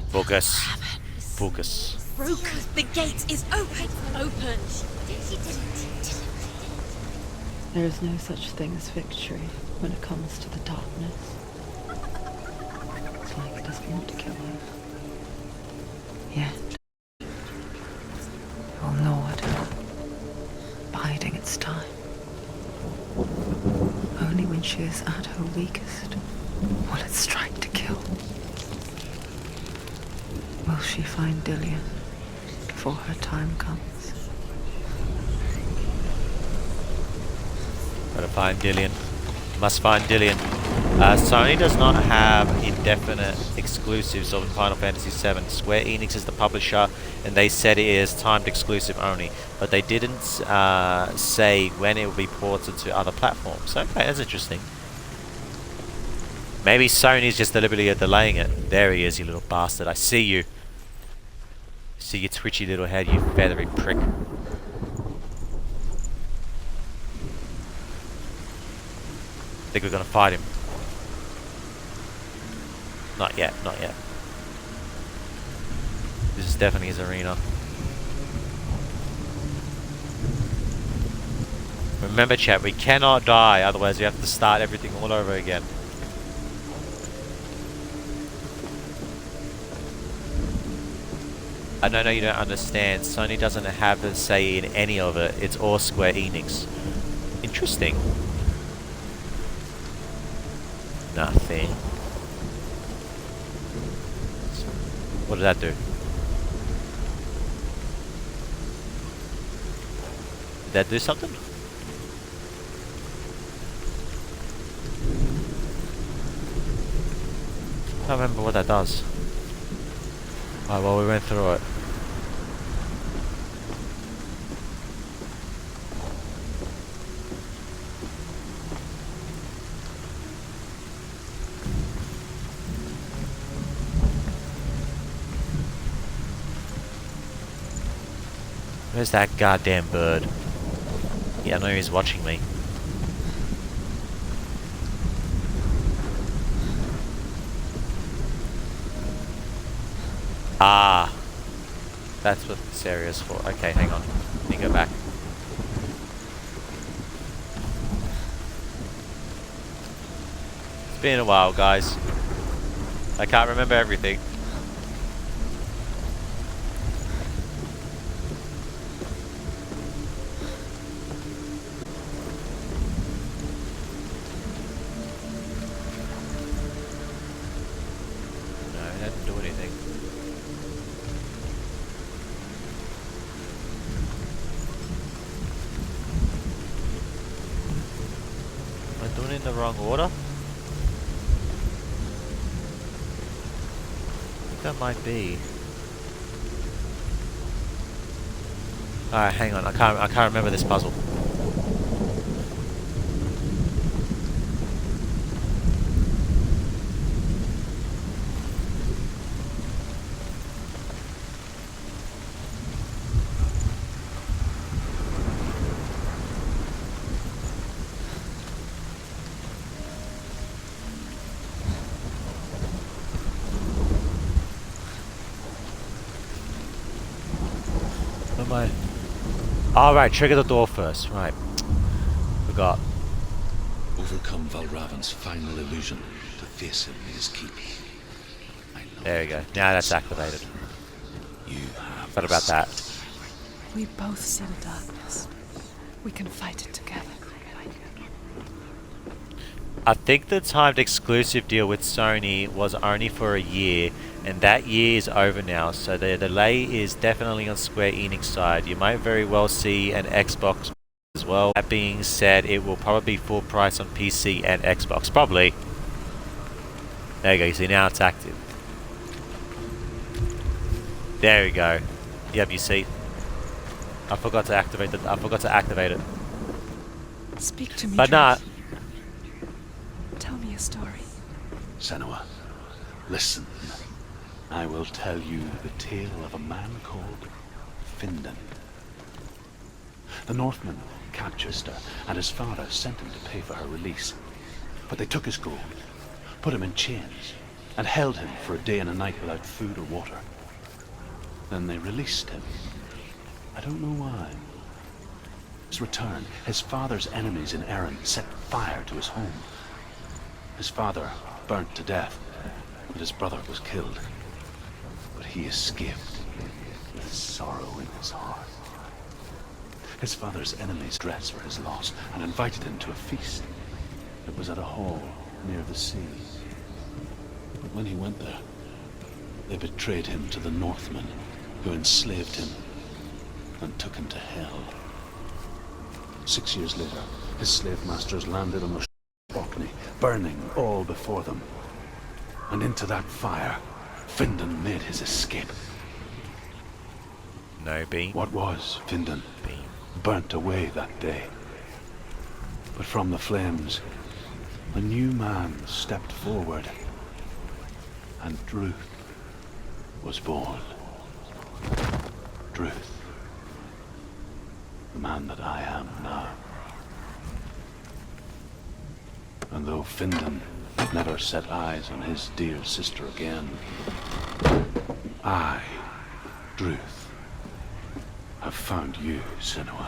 Focus. Focus. Broken. The gate is open. Open. There is no such thing as victory when it comes to the darkness. It's like it doesn't want to kill her. Yet, it will gnaw at her, biding its time. Only when she is at her weakest will it strike to kill. Will she find Dillian before her time comes? Gotta find Dillian. Must find Dillian. Sony does not have indefinite exclusives of Final Fantasy VII. Square Enix is the publisher, and they said it is timed exclusive only. But they didn't say when it will be ported to other platforms. Okay, that's interesting. Maybe Sony's just deliberately delaying it. There he is, you little bastard. I see you. See your twitchy little head, you feathery prick. Think we're gonna fight him? Not yet, not yet. This is definitely his arena. Remember, chat, we cannot die, otherwise we have to start everything all over again. I know you don't understand. Sony doesn't have a say in any of it. It's all Square Enix. Interesting. Nothing. What did that do? Did that do something? I can't remember what that does. Alright, well, we went through it. Where's that goddamn bird? Yeah, I know he's watching me. Ah, that's what this area is for. Okay, hang on. Let me go back. It's been a while, guys. I can't remember everything. No, it didn't do anything. Am I doing it in the wrong order? think that might be. Alright, hang on. I can't remember this puzzle. Where am I? Alright, trigger the door first. Right. Forgot. Overcome Valravan's final illusion to face him in his keep. There we go. Now that's activated. You have What about that? We both see the darkness. We can fight it together. I think the timed exclusive deal with Sony was only for a year, and that year is over now, so the delay is definitely on Square Enix side. You might very well see an Xbox as well. That being said, it will probably be full price on PC and Xbox. Probably. There you go, you see now it's active. There we go. Yep, you see. I forgot to activate it. Speak to me, But nah. Drake. Tell me a story. Senua, listen. I will tell you the tale of a man called Findan. The Northmen captured her, and his father sent him to pay for her release. But they took his gold, put him in chains, and held him for a day and a night without food or water. Then they released him. I don't know why. His return, his father's enemies in Erin set fire to his home. His father burnt to death, but his brother was killed. But he escaped with sorrow in his heart. His father's enemies dressed for his loss and invited him to a feast. It was at a hall near the sea. But when he went there, they betrayed him to the Northmen, who enslaved him and took him to hell. 6 years later, his slave masters landed on the Orkney, burning all before them. And into that fire, Findan made his escape. No, B. What was Findan? B. Burnt away that day. But from the flames, a new man stepped forward, and Druth was born. Druth, the man that I am now. And though Findan never set eyes on his dear sister again, I, Druth, have found you, Senua.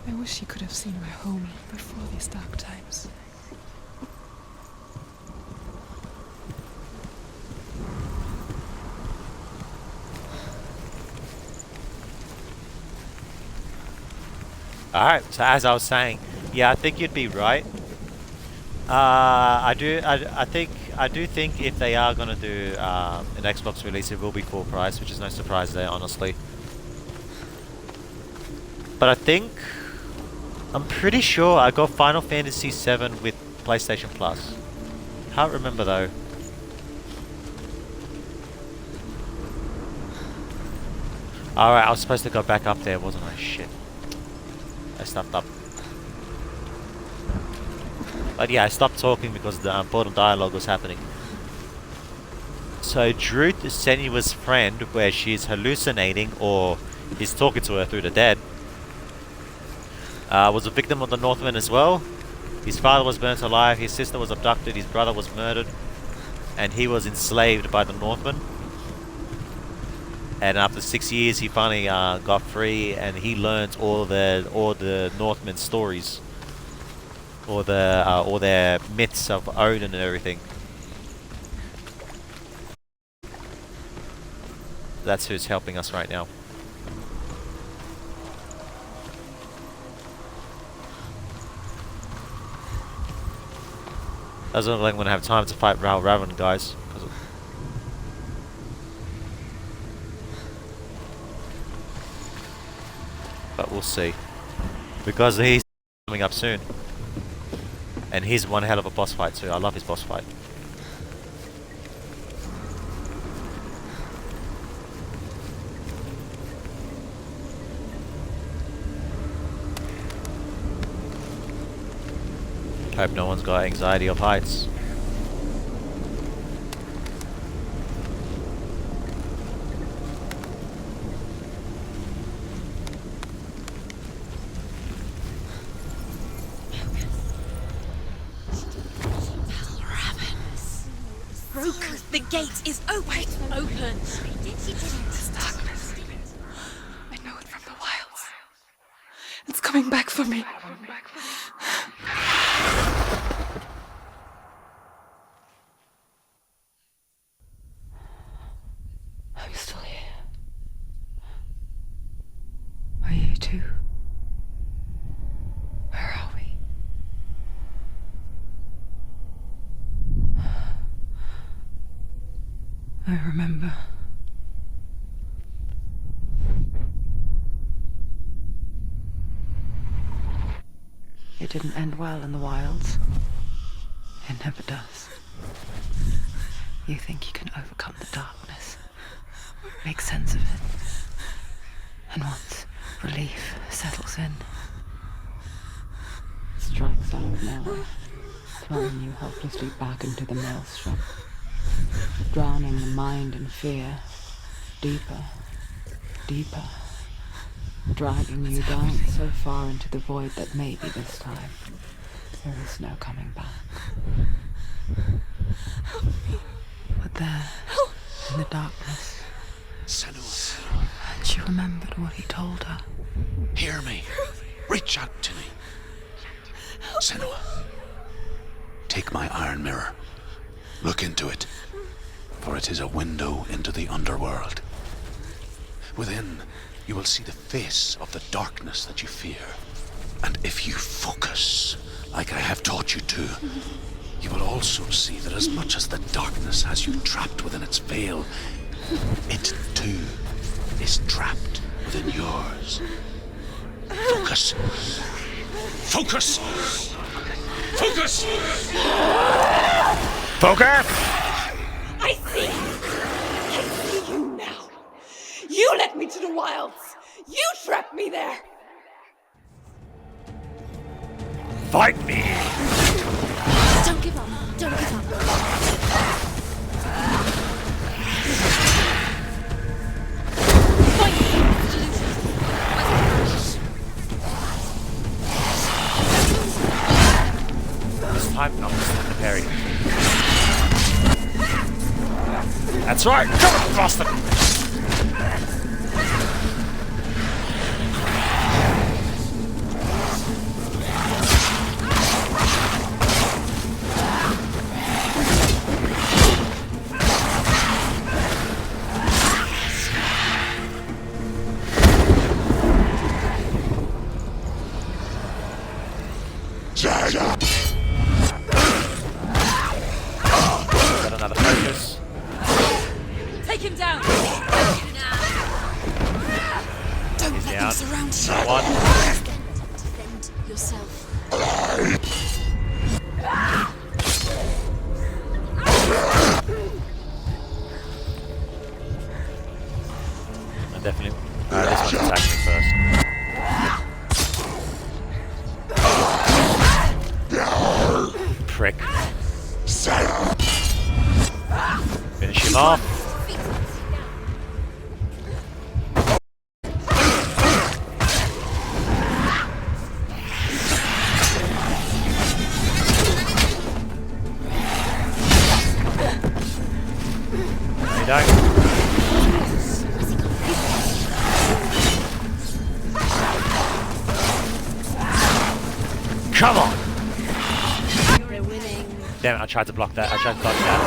I wish you could have seen my home before these dark times. Alright, so as I was saying, yeah, I think you'd be right. I do think if they are gonna do an Xbox release, it will be full price, which is no surprise there, honestly. But I'm pretty sure I got Final Fantasy VII with PlayStation Plus. Can't remember though. Alright, I was supposed to go back up there, wasn't I? Shit. I stuffed up. But yeah, I stopped talking because the important dialogue was happening. So Druth is Senua's friend, where she's hallucinating, or he's talking to her through the dead. Was a victim of the Northmen as well. His father was burnt alive, his sister was abducted, his brother was murdered, and he was enslaved by the Northmen. And after 6 years, he finally got free, and he learned all the Northmen stories, all their myths of Odin and everything. That's who's helping us right now. Doesn't look like I'm gonna have time to fight Raven, guys. But we'll see. Because he's coming up soon. And he's one hell of a boss fight too. I love his boss fight. Hope no one's got anxiety of heights. Broken. The gate is open. Open. This darkness. I know it from the wilds. It's coming back for me. I'm still here. Are you too? Where are we? I remember. It didn't end well in the wilds. It never does. You think you can overcome the darkness, make sense of it, and once relief settles in, it strikes out of nowhere, throwing you helplessly back into the maelstrom, drowning the mind in fear, deeper, deeper, dragging you down so far into the void that maybe this time there is no coming back. But there, in the darkness, Senua, she remembered what he told her. hear me. Reach out to me. Senua, take my iron mirror. Look into it, for it is a window into the underworld. Within, you will see the face of the darkness that you fear. And if you focus, like I have taught you to, you will also see that as much as the darkness has you trapped within its veil, it too is trapped within yours. Focus. Focus! Focus! Focus! I see you now. You led me to the wilds. You trapped me there. Fight me! Don't give up. Don't give up. This time, not the parry. That's right! Come on, bastard! Got another focus. Take him down. Don't He's let down. them surround you. Another one. Defend yourself. I definitely. This one's attacking me first. Prick. Finish him off. No, you don't. Come on! You're winning. Damn it, I tried to block that. I tried to block that.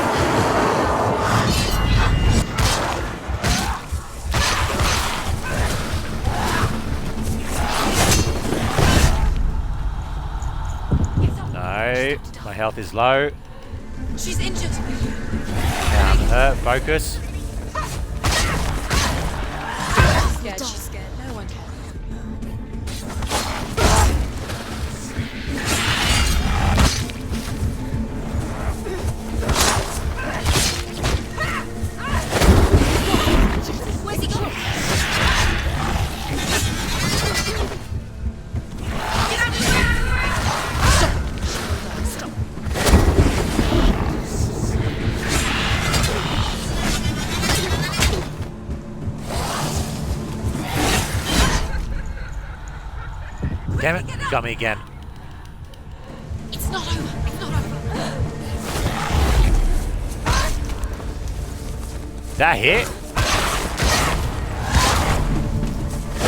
No, my health is low. She's injured. Now I'm hurt. Focus. She's scared. She's scared. No one cares. Where's he gone? Damn it, got me again. It's not over. It's not over. That hit?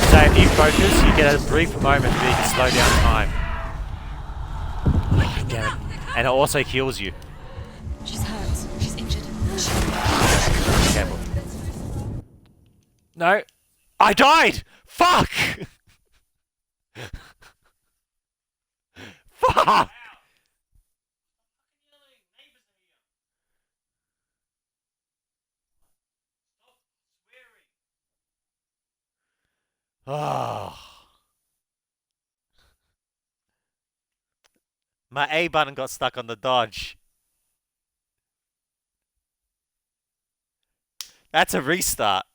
So if you focus, you get a brief moment where you can slow down time. Oh, damn it. And it also heals you. She's hurt. She's injured. Careful. No. I died! Fuck! Fuck! Oh. My A button got stuck on the dodge. That's a restart.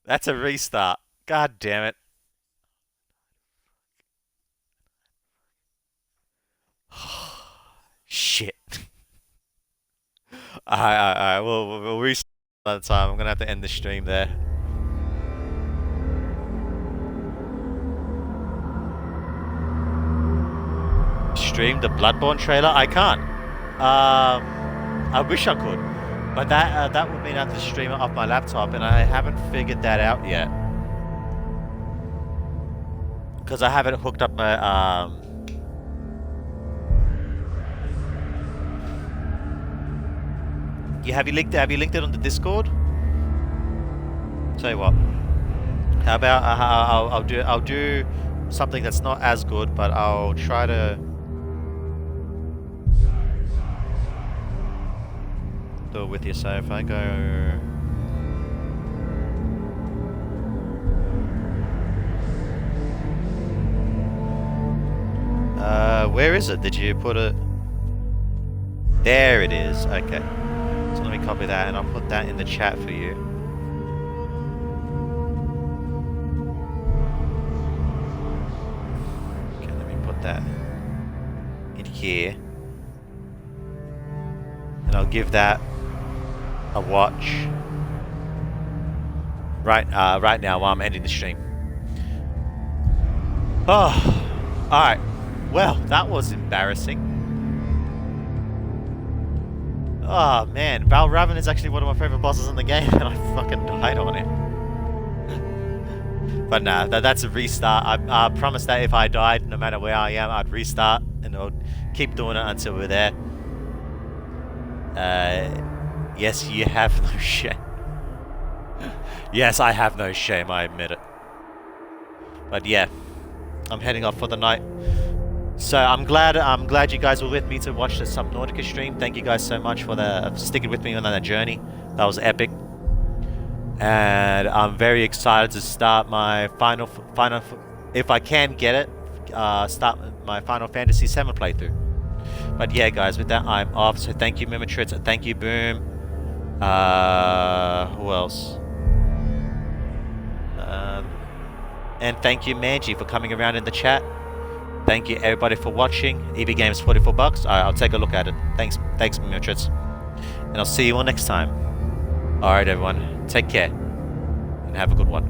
That's a restart. God damn it. Shit. Alright. We'll restart another time. I'm gonna have to end the stream there. Stream the Bloodborne trailer? I can't. I wish I could, but that would mean I have to stream it off my laptop, and I haven't figured that out yet. Because I haven't hooked up my have you linked it on the Discord? Tell you what. How about I'll do something that's not as good, but I'll try to do it with you. So if I go where is it? Did you put it? There it is. Okay. So let me copy that and I'll put that in the chat for you. Okay, let me put that in here. And I'll give that a watch right now while I'm ending the stream. Oh, alright. Well, that was embarrassing. Oh man, Valravan is actually one of my favorite bosses in the game, and I fucking died on him. But nah, that's a restart. I promised that if I died, no matter where I am, I'd restart, and I'll keep doing it until we're there. Yes, you have no shame. Yes, I have no shame, I admit it. But yeah, I'm heading off for the night. So I'm glad you guys were with me to watch the Subnautica stream. Thank you guys so much for sticking with me on that journey. That was epic. And I'm very excited to start my final, if I can get it, start my Final Fantasy VII playthrough. But yeah, guys, with that, I'm off. So thank you, Mimitrix. Thank you, Boom. Who else? And thank you, Manji, for coming around in the chat. Thank you, everybody, for watching. EB Games, $44. Alright, I'll take a look at it. Thanks, Mimitrix. And I'll see you all next time. Alright, everyone. Take care. And have a good one.